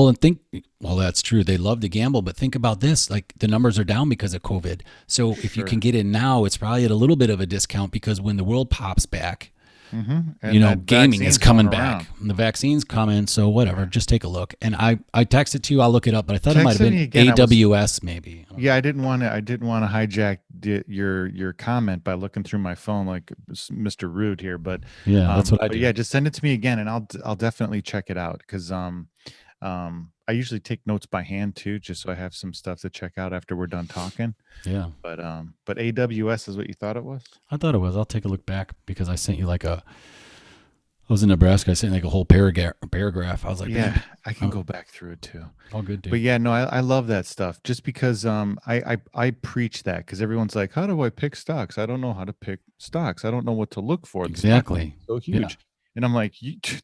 Well, that's true. They love to gamble, but think about this. Like the numbers are down because of COVID. So if you can get in now, it's probably at a little bit of a discount because when the world pops back, gaming is coming back. And the vaccine's coming. So whatever, just take a look. And I texted to you. I'll look it up, but I thought it might have been AWS maybe. Yeah, I didn't want to hijack your comment by looking through my phone like Mr. Rude here, but that's what I do. Yeah, just send it to me again, and I'll definitely check it out because I usually take notes by hand too, just so I have some stuff to check out after we're done talking. Yeah. But AWS is what you thought it was? I thought it was. I'll take a look back because I sent you I was in Nebraska. I sent like a whole paragraph. I was like, yeah, I can go back through it too. All good, dude. But yeah, no, I love that stuff just because I preach that because everyone's like, how do I pick stocks? I don't know how to pick stocks. I don't know what to look for. Exactly. So huge. Yeah. And I'm like,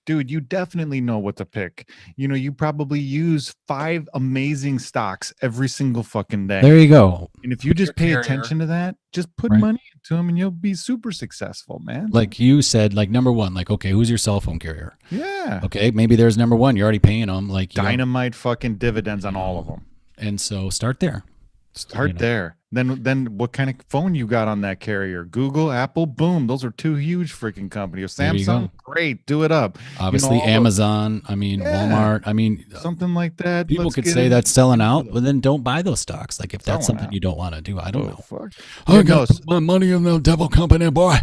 dude, you definitely know what to pick. You probably use 5 amazing stocks every single fucking day. There you go. And if you just pay attention to that, just put money into them and you'll be super successful, man. Like you said, like number 1, like, okay, who's your cell phone carrier? Yeah. Okay, maybe there's number 1. You're already paying them. Like dynamite fucking dividends on all of them. And so start there. Start there. Then what kind of phone you got on that carrier? Google, Apple, boom. Those are two huge freaking companies. There you Samsung, go. great, do it up. Obviously, All the Amazon. I mean, yeah, Walmart. I mean, something like that. people Let's could get say that's selling into out, those. but then don't buy those stocks. Like if that's Selling something out. you don't want to do, I don't Oh know. fuck. I Yeah, got no. to put my money in the devil company, boy.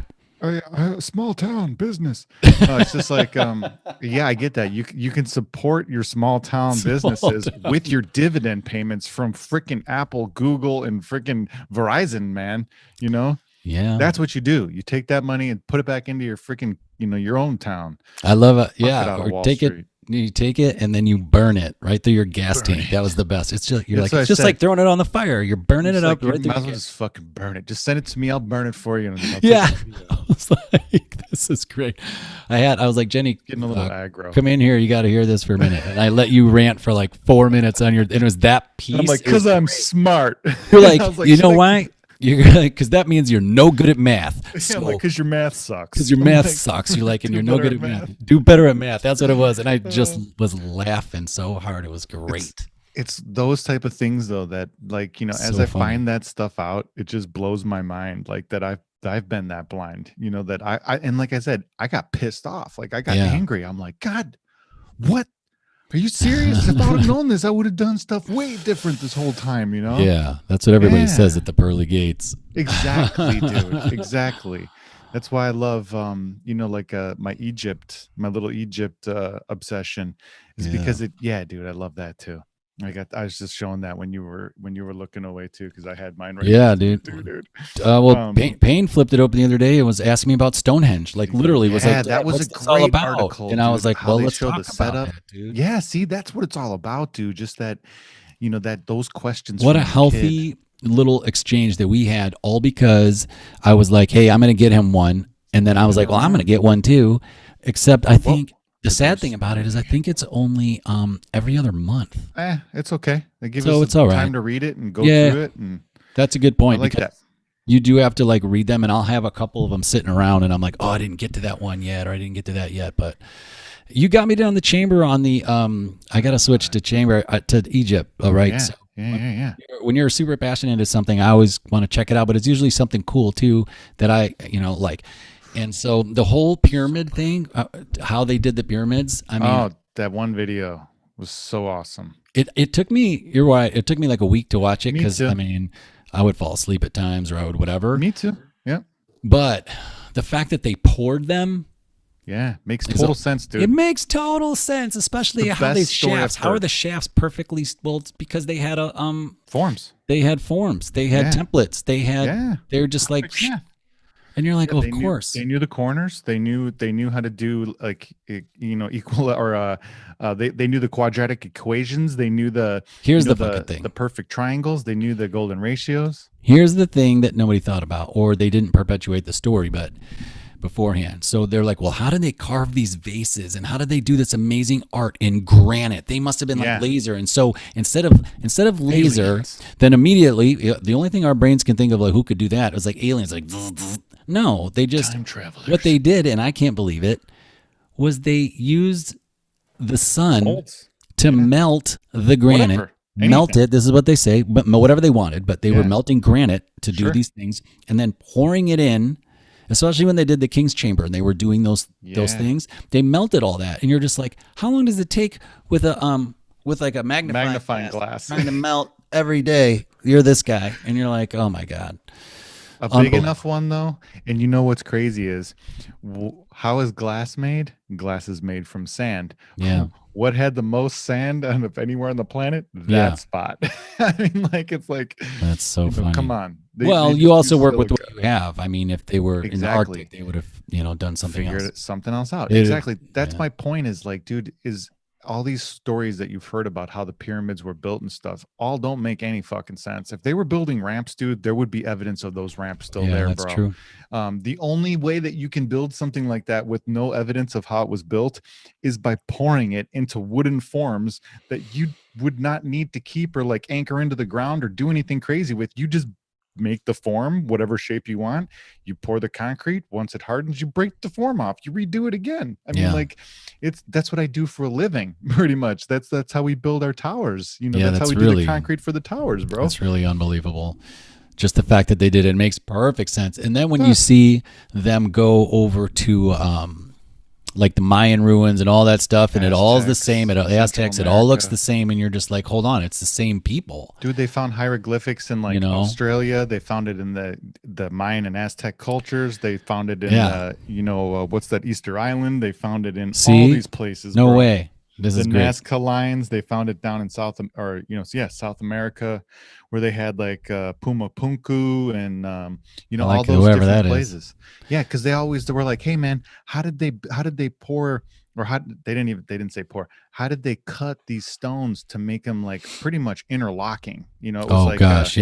Small town business. No, it's just like yeah, I get that. You can support your small town Small businesses town. with your dividend payments from freaking Apple, Google, and freaking Verizon, man. You know, Yeah. that's what you do. You take that money and put it back into your freaking, your own town. I love it. Fuck it Yeah. out of Or Wall take it. Street. You take it and then you burn it right through your gas Burn tank. That was it. the best. It's just That's what I it's just like said. throwing it on the fire. You're burning It's it up like you right through might your as well gas. just fucking burn it. Just send it to me. I'll burn it for you. And I'll take Yeah. a video. I was like, this is great. I was like, Jenny, Getting a little aggro. come in here. You got to hear this for a minute. And I let you rant for like 4 minutes on and it was that piece. And I'm like, It was because I'm great. smart. You're I like, was like, you know should I why? You're because that means you're no good at math. Yeah, I'm like, So because your math sucks. because your I'm math like, sucks. You're like, and do you're no better good at math. Do better at math. That's what it was. And I just was laughing so hard. It was great. It's those type of things though that, like, as So I funny. find that stuff out, it just blows my mind. Like that I've been that blind, that I and like I said, I got pissed off. Like I got Yeah. angry. I'm like, God, what? Are you serious? If I would have known this, I would have done stuff way different this whole time, Yeah, that's what everybody says Yeah. at the pearly gates. Exactly, dude. Exactly. That's why I love like my little Egypt obsession is Yeah. because dude, I love that too. I was just showing that when you were looking away too, because I had mine right Yeah, next to me dude. too, dude. Well, Payne flipped it open the other day and was asking me about Stonehenge. Like literally was like, that was what's a this all great about? article, And I was dude, like, how well, they let's show talk the about setup. that, dude. Yeah, see, that's what it's all about, dude. Just that, that those questions What a from your kid. healthy little exchange that we had, all because I was like, hey, I'm going to get him one. And then I was like, well, I'm going to get one too. Except I think the sad thing about it is I think it's only every other month. It's okay. They give So us it's all right. time to read it and go Yeah. through it, and That's a good I point like because that. you do have to like read them, and I'll have a couple of them sitting around, and I'm like, oh, I didn't get to that one yet, or I didn't get to that yet. But you got me down the chamber on the I got to switch to chamber to Egypt. All right. Yeah, So yeah. when you're super passionate into something, I always want to check it out, but it's usually something cool too that I like. And so the whole pyramid thing, how they did the pyramids, I mean, That one video was so awesome. it took me, you're right, it took me like a week to watch it Me because too. I mean, I would fall asleep at times or I would whatever. Me too. Yeah. But the fact that they poured them, Yeah. Makes total sense, dude. it makes total sense, especially The how best these story I've shafts. How are heard. the shafts perfectly? Well, it's because they had Forms. they had forms, they had Yeah. templates, they had. Yeah. They're just like, Yeah. and you're like, oh, of They course. they knew the corners. They knew how to do like equal or they knew the quadratic equations. They knew the Here's you know, the fucking thing. the perfect triangles. They knew the golden ratios. Here's the thing that nobody thought about, or they didn't perpetuate the story, but beforehand. So they're like, well, how did they carve these vases, and how did they do this amazing art in granite? They must have been like Yeah. laser. And so instead of laser, Aliens. then immediately the only thing our brains can think of like who could do that was like aliens. Like no, they just Time travelers. what they did, and I can't believe it, was they used the sun Molds. to melt the granite. Whatever. Melt Anything. it. This is what they say, but whatever they wanted. But they were Yeah. melting granite to do Sure. these things, and then pouring it in. Especially when they did the King's Chamber and they were doing those Yeah. things, they melted all that, and you're just like, how long does it take with like a magnifying glass. trying to melt every day? You're this guy, and you're like, oh my god, A big Unbelievable. enough one though, and you know what's crazy is how is glass made? Glass is made from sand. Yeah. What had the most sand of anywhere on the planet? That Yeah. spot. I mean, like it's like, That's so funny. come on. Well, They you do also work with silica. what you have. I mean, if they were in the Exactly. Arctic, they would have done something Figured else. something else out. It- Exactly. That's yeah. my point. Is like, dude, is all these stories that you've heard about how the pyramids were built and stuff all don't make any fucking sense. If they were building ramps, dude, there would be evidence of those ramps still Yeah, there, that's bro. true. The only way that you can build something like that with no evidence of how it was built is by pouring it into wooden forms that you would not need to keep or like anchor into the ground or do anything crazy with. You just make the form whatever shape you want. You pour the concrete. Once it hardens, you break the form off. You redo it again. I mean, Yeah. like that's what I do for a living, pretty much. That's how we build our towers. Yeah, That's how that's we do really- the concrete for the towers, bro. That's really unbelievable. Just the fact that they did it makes perfect sense. And then when you see them go over to like the Mayan ruins and all that stuff, and it all is the same. Aztecs, it all looks the same, and you're just like, hold on, it's the same people. Dude, they found hieroglyphics in like Australia. They found it in the Mayan and Aztec cultures. They found it in what's that Easter Island? They found it in all these places. No way. This is great. Nazca lines, they found it down in South America, where they had like Puma Punku and all those different places. Yeah, because they were like, hey man, how did they pour, or they didn't say pour. How did they cut these stones to make them like pretty much interlocking? It was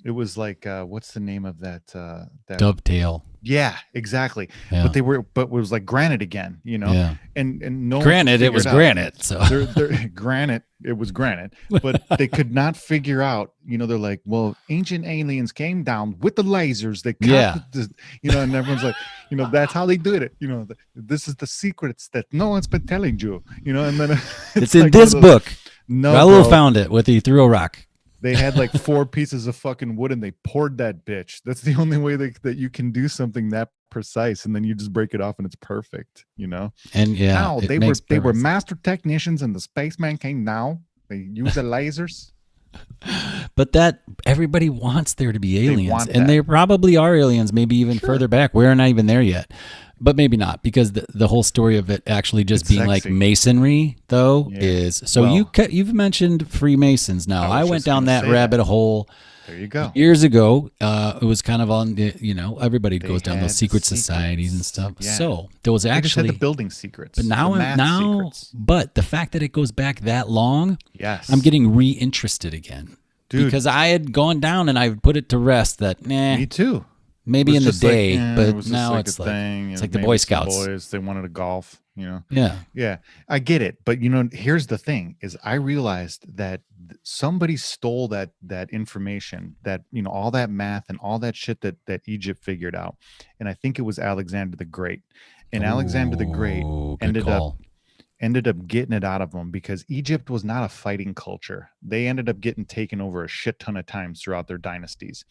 it was like what's the name of that dovetail. Yeah, exactly. Yeah. But it was like granite again, Yeah. And no granite, it was granite. So granite, it was granite. But they could not figure out, they're like, well, ancient aliens came down with the lasers. They cut and everyone's like, that's how they did it. This is the secrets that no one's been telling you. And then it's in this book. No, Raul found it he threw a rock. They had like 4 pieces of fucking wood and they poured that bitch. That's the only way that you can do something that precise, and then you just break it off and it's perfect, And now they were master technicians, and the spaceman came now. They use the lasers. But that everybody wants there to be aliens, and there probably are aliens, maybe even further back. We're not even there yet. But maybe not, because the whole story of it actually just being like masonry, though, is so. You've mentioned Freemasons. Now I went down that rabbit hole. There you go. Years ago, it was kind of on the everybody goes down those secret societies and stuff. Yeah. So there was actually the building secrets. But but the fact that it goes back that long, yes, I'm getting re-interested again, dude. Because I had gone down and I put it to rest that me too. Maybe in the day, but now it's like it's like the Boy Scouts. Boys, they wanted to golf, Yeah. I get it, but here's the thing: is I realized that somebody stole that information, that all that math and all that shit that Egypt figured out, and I think it was Alexander the Great, and Alexander the Great ended up getting it out of them, because Egypt was not a fighting culture. They ended up getting taken over a shit ton of times throughout their dynasties.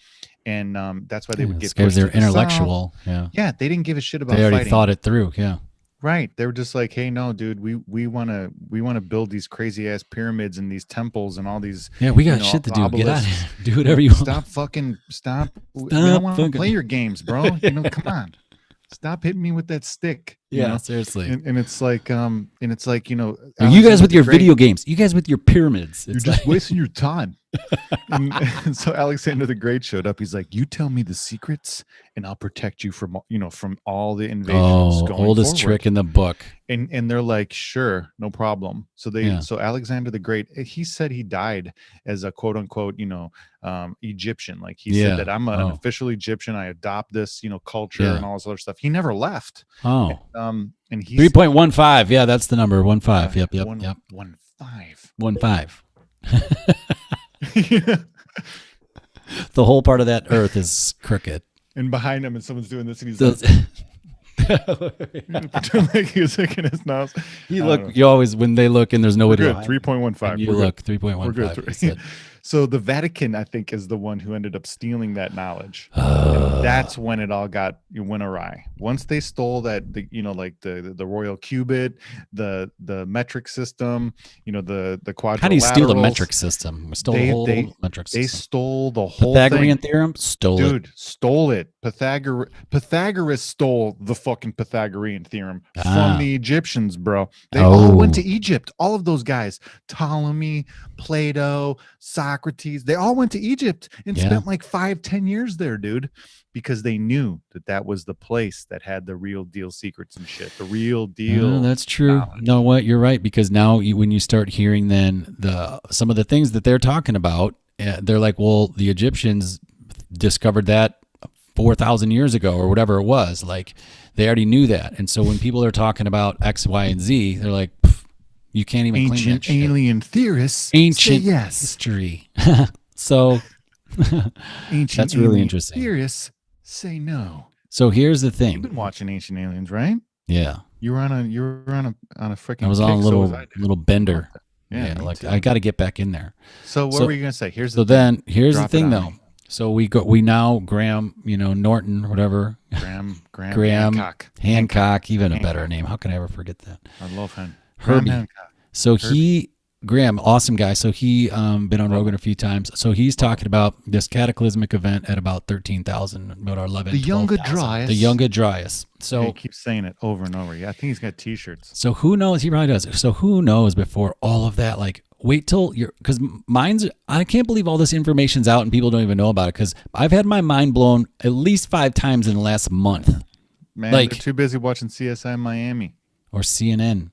And that's why they would get pushed. They're intellectual. South. Yeah. They didn't give a shit about They already fighting. Thought it through. Yeah. Right. They were just like, hey, no, dude, we want to build these crazy ass pyramids and these temples and all these. Yeah, we got shit to do. Get out of here. Do whatever you want. Stop. We don't want to play your games, bro. Come on. Stop hitting me with that stick. Yeah, seriously. And it's like, you guys with your video games, you guys with your pyramids. You're just wasting your time. and so Alexander the Great showed up. He's like, you tell me the secrets and I'll protect you from all the invasions going oldest forward. Trick in the book. And they're like, sure, no problem. So Alexander the Great, he said he died as a quote unquote, Egyptian. Like he said that I'm an official Egyptian. I adopt this, culture and all this other stuff. He never left. And he's 3.15. Yeah, that's the number. 15. Yep. 15. The whole part of that earth is crooked. And behind him, and someone's doing this, and he's like, pretend like he's licking his nose. You always, when they look and there's no way to 3.15. You look 3.15. So the Vatican, I think, is the one who ended up stealing that knowledge. And that's when it all went awry. Once they stole that, the royal cubit, the metric system, the quadrilaterals. How do you steal the metric system? We stole the whole metric system. They stole the whole Pythagorean theorem? Stole it. Pythagoras stole the fucking Pythagorean theorem from the Egyptians, bro. They all went to Egypt. All of those guys, Ptolemy, Plato, Socrates, they all went to Egypt and spent like 5-10 years there, dude, because they knew that was the place that had the real deal secrets and shit. The real deal. That's true. Knowledge. No, what you're right, because now when you start hearing then some of the things that they're talking about, they're like, well, the Egyptians discovered that 4,000 years ago or whatever it was. Like they already knew that, and so when people are talking about X, Y, and Z, they're like, you can't even claim that shit. Ancient alien theorists. Ancient yes. history. So that's really interesting. Theorists say no. So here's the thing. You've been watching Ancient Aliens, right? Yeah. You were on a freaking. I was on a little bender. Yeah. Like I got to get back in there. So what were you gonna say? Here's the thing though. So we now Graham, Norton, whatever. Graham Hancock, even a better name. How can I ever forget that? I love him. Herbie. Hancock. So Graham, awesome guy. So he been on Rogan a few times. So he's talking about this cataclysmic event at about 13,000, about 11, the Younger Dryas. The Younger Dryas. So he keeps saying it over and over. Yeah, I think he's got T-shirts. So who knows? He probably does. So who knows before all of that? Like, wait till because I can't believe all this information's out and people don't even know about it, because I've had my mind blown at least 5 times in the last month. Man, they're too busy watching CSI Miami or CNN.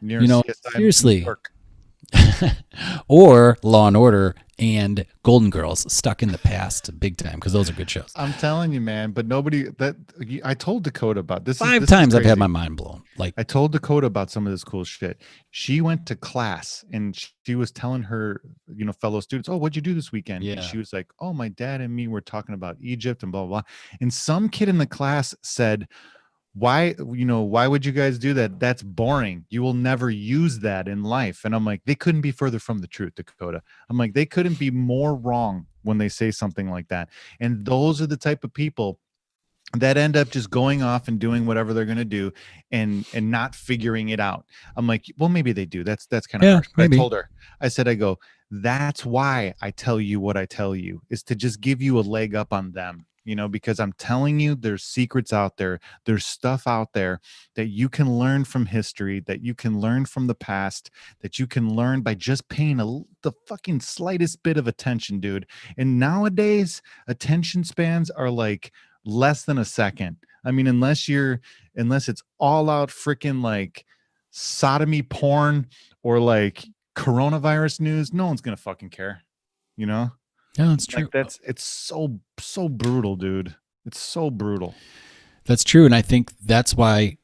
CSI seriously. Or Law and Order and Golden Girls, stuck in the past big time, because those are good shows. I'm telling you, man. But I told Dakota about this. 5 times I've had my mind blown. Like, I told Dakota about some of this cool shit. She went to class and she was telling her, fellow students, "Oh, what'd you do this weekend?" Yeah. And she was like, "Oh, my dad and me were talking about Egypt and blah, blah, blah." And some kid in the class said, why would you guys do that? That's boring. You will never use that in life. And I'm like, they couldn't be further from the truth, Dakota. I'm like, they couldn't be more wrong when they say something like that. And those are the type of people that end up just going off and doing whatever they're going to do and not figuring it out. I'm like, well, maybe they do. That's kind of harsh. But I told her, I said, that's why I tell you what I tell you, is to just give you a leg up on them. Because I'm telling you, there's secrets out there. There's stuff out there that you can learn from history, that you can learn from the past, that you can learn by just paying the fucking slightest bit of attention, dude. And nowadays, attention spans are like less than a second. I mean, unless it's all out freaking like sodomy porn or like coronavirus news, no one's going to fucking care, Yeah, that's true. It's so brutal, dude. It's so brutal. That's true. And I think that's why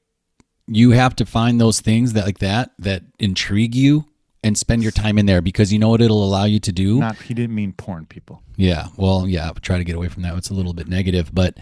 you have to find those things that intrigue you and spend your time in there, because you know what it'll allow you to do? He didn't mean porn, people. Yeah. Well, yeah, try to get away from that. It's a little bit negative, but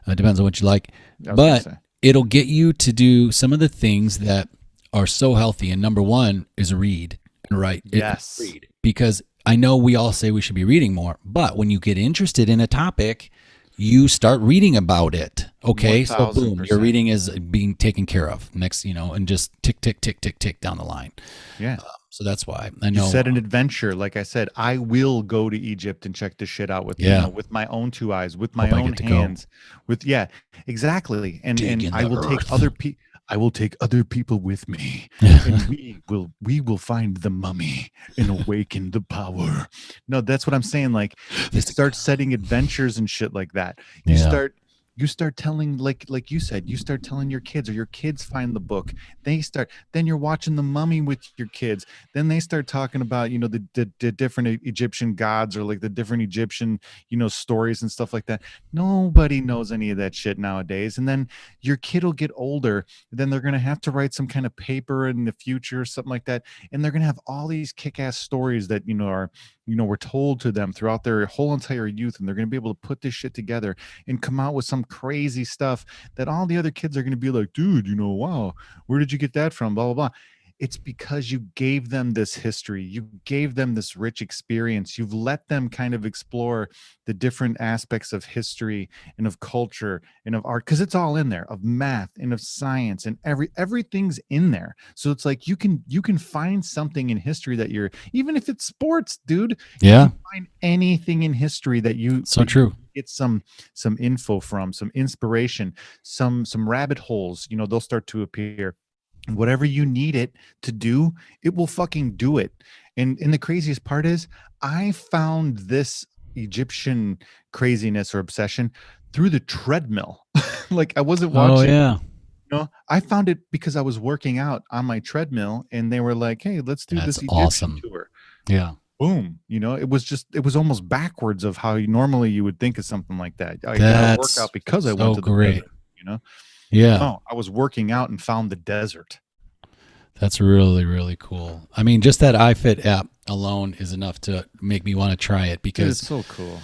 it depends on what you like. But it'll get you to do some of the things that are so healthy. And number one is read and write. Yes. Read. Because I know we all say we should be reading more, but when you get interested in a topic, you start reading about it. Okay. 1,000%. So boom, your reading is being taken care of next, and just tick, tick, tick, tick, tick down the line. Yeah. So that's why I know. You said an adventure. Like I said, I will go to Egypt and check this shit out with with my own 2 eyes, with my own hands, exactly. And I will take other people. I will take other people with me, and we will find the mummy and awaken the power. No, that's what I'm saying. Like, you start setting adventures and shit like that. You start telling, like you said, you start telling your kids, or your kids find the book. Then you're watching The Mummy with your kids. Then they start talking about, the different Egyptian gods, or like the different Egyptian, stories and stuff like that. Nobody knows any of that shit nowadays. And then your kid will get older. Then they're going to have to write some kind of paper in the future or something like that. And they're going to have all these kick-ass stories that, were told to them throughout their whole entire youth. And they're going to be able to put this shit together and come out with some crazy stuff that all the other kids are going to be like, dude, wow, where did you get that from? Blah, blah, blah. It's because you gave them this history. You gave them this rich experience. You've let them kind of explore the different aspects of history and of culture and of art, because it's all in there, of math and of science, and everything's in there. So it's like you can find something in history that even if it's sports, dude. Yeah. You can find anything in history that true. Get some info from, some inspiration, some rabbit holes. They'll start to appear. Whatever you need it to do, it will fucking do it. And the craziest part is, I found this Egyptian craziness or obsession through the treadmill. Like, I wasn't watching. Oh yeah. I found it because I was working out on my treadmill, and they were like, "Hey, let's do this Egyptian tour." Yeah. Boom. It was almost backwards of how normally you would think of something like that. I got to work out because I went to the desert, Yeah. No, I was working out and found the desert. That's really, really cool. I mean, just that iFit app alone is enough to make me want to try it, because it's so cool.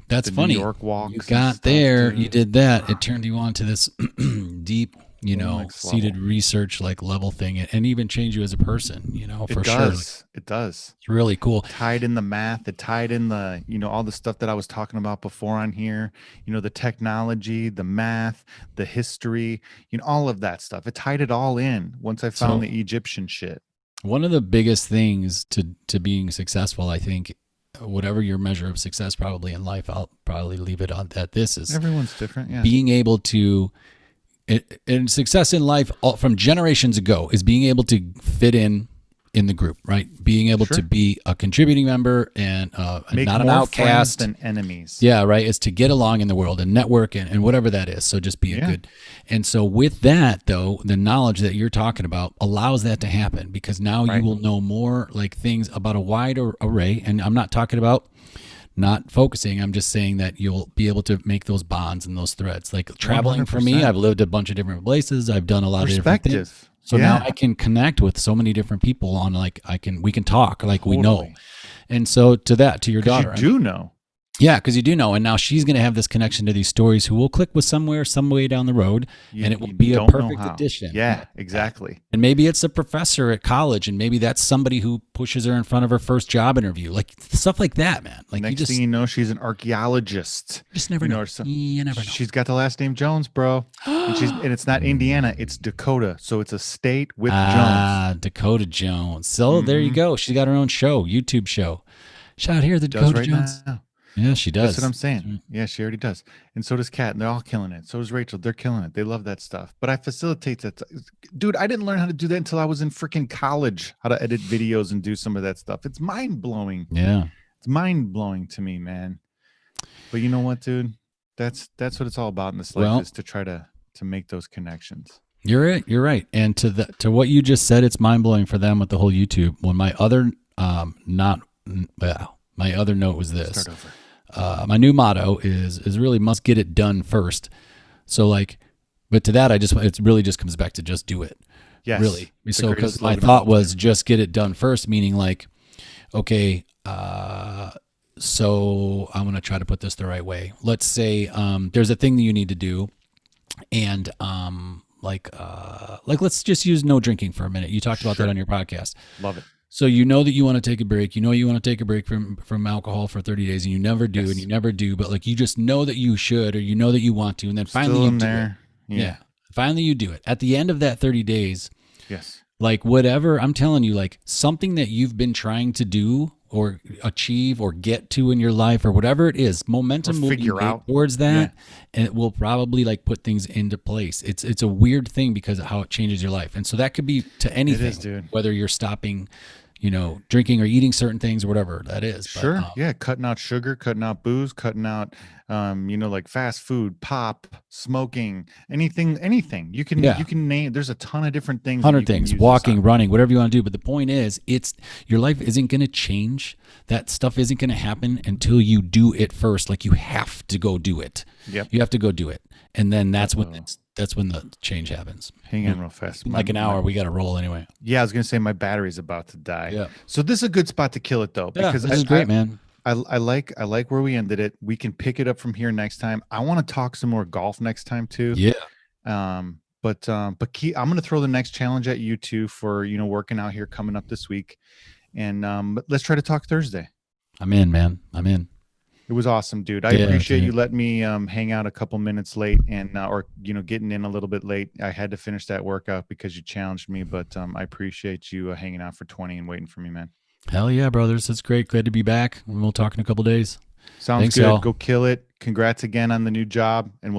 That's funny. New York walks. You got there, you did that. It turned you on to this deep next seated level. research, like level thing, and even change you as a person, It for sure. Like, does. It does. it's really cool. Tied in the math, it tied in the, all the stuff that I was talking about before on here, the technology, the math, the history, all of that stuff. It tied it all in once I found So the Egyptian shit. one of the biggest things to being successful, I think, whatever your measure of success probably in life, I'll probably leave it on that. This is Everyone's different. Yeah. being able to, and success in life from generations ago is being able to fit in the group, right? Being able to be a contributing member and Make not an more friends outcast than enemies. Yeah, right. Is to get along in the world and network and whatever that is. So just be a good. And so with that, though, the knowledge that you're talking about allows that to happen, because now you will know more like things about a wide array. And I'm not talking about not focusing. I'm just saying that you'll be able to make those bonds and those threads. Like traveling 100%. for me, I've lived a bunch of different places. I've done a lot of different things. So now I can connect with so many different people on we can talk like we know. And so to your daughter, you do know. Yeah, because you do know. And now she's going to have this connection to these stories who will click with somewhere, some way down the road, and it will be a perfect addition. Yeah, exactly. And maybe it's a professor at college, and maybe that's somebody who pushes her in front of her first job interview. Like stuff like that, man. Like Next thing you know, she's an archaeologist. You just never know. You never know. She's got the last name Jones, bro. and it's not Indiana, it's Dakota. So it's a state with Jones. Dakota Jones. So there you go. She's got her own show, YouTube show. Shout out here, the Dakota Jones. Now. Yeah, she does. That's what I'm saying. Yeah, she already does. And so does Kat. And they're all killing it. So does Rachel. They're killing it. They love that stuff. But I facilitate that. Dude, I didn't learn how to do that until I was in freaking college, how to edit videos and do some of that stuff. It's mind blowing. Yeah. It's mind blowing to me, man. But you know what, dude? That's what it's all about in this life, is to try to make those connections. You're right. You're right. And to what you just said, it's mind blowing for them with the whole YouTube. When my other my other note was this. Start over. My new motto is really must get it done first. So but to that, it really just comes back to just do it. Yes. Really. So because my thought was just get it done first, meaning okay, so I'm going to try to put this the right way. Let's say, there's a thing that you need to do, and, let's just use no drinking for a minute. You talked about that on your podcast. Love it. So you know that you want to take a break. You want to take a break from alcohol for 30 days, and you never do, and you never do. But you just know that you should, or you know that you want to, and then finally you do it. Yeah. Finally you do it. At the end of that 30 days, yes, whatever, I'm telling you, something that you've been trying to do or achieve or get to in your life or whatever it is, momentum will be made towards that, and it will probably put things into place. It's a weird thing because of how it changes your life. And so that could be to anything, it is, dude. Whether you're stopping, drinking or eating certain things or whatever that is. Sure. Cutting out sugar, cutting out booze, cutting out, fast food, pop, smoking, anything. You can name, there's a ton of different things. 100 things, walking, running, whatever you want to do. But the point is, your life isn't going to change. That stuff isn't going to happen until you do it first. You have to go do it. Yep. You have to go do it. And then that's when the change happens. Hang on real fast. An hour, we got to roll anyway. Yeah, I was going to say my battery's about to die. Yeah. So this is a good spot to kill it, though, because this is great, man. I like where we ended it. We can pick it up from here next time. I want to talk some more golf next time too. Yeah. But I'm going to throw the next challenge at you too for working out here coming up this week, and let's try to talk Thursday. I'm in, man. I'm in. It was awesome, dude. I appreciate you letting me hang out a couple minutes late and or getting in a little bit late. I had to finish that workout because you challenged me, but I appreciate you hanging out for 20 and waiting for me, man. Hell yeah, brothers. It's great. Glad to be back. We'll talk in a couple days. Sounds good. Y'all. Go kill it. Congrats again on the new job, and we'll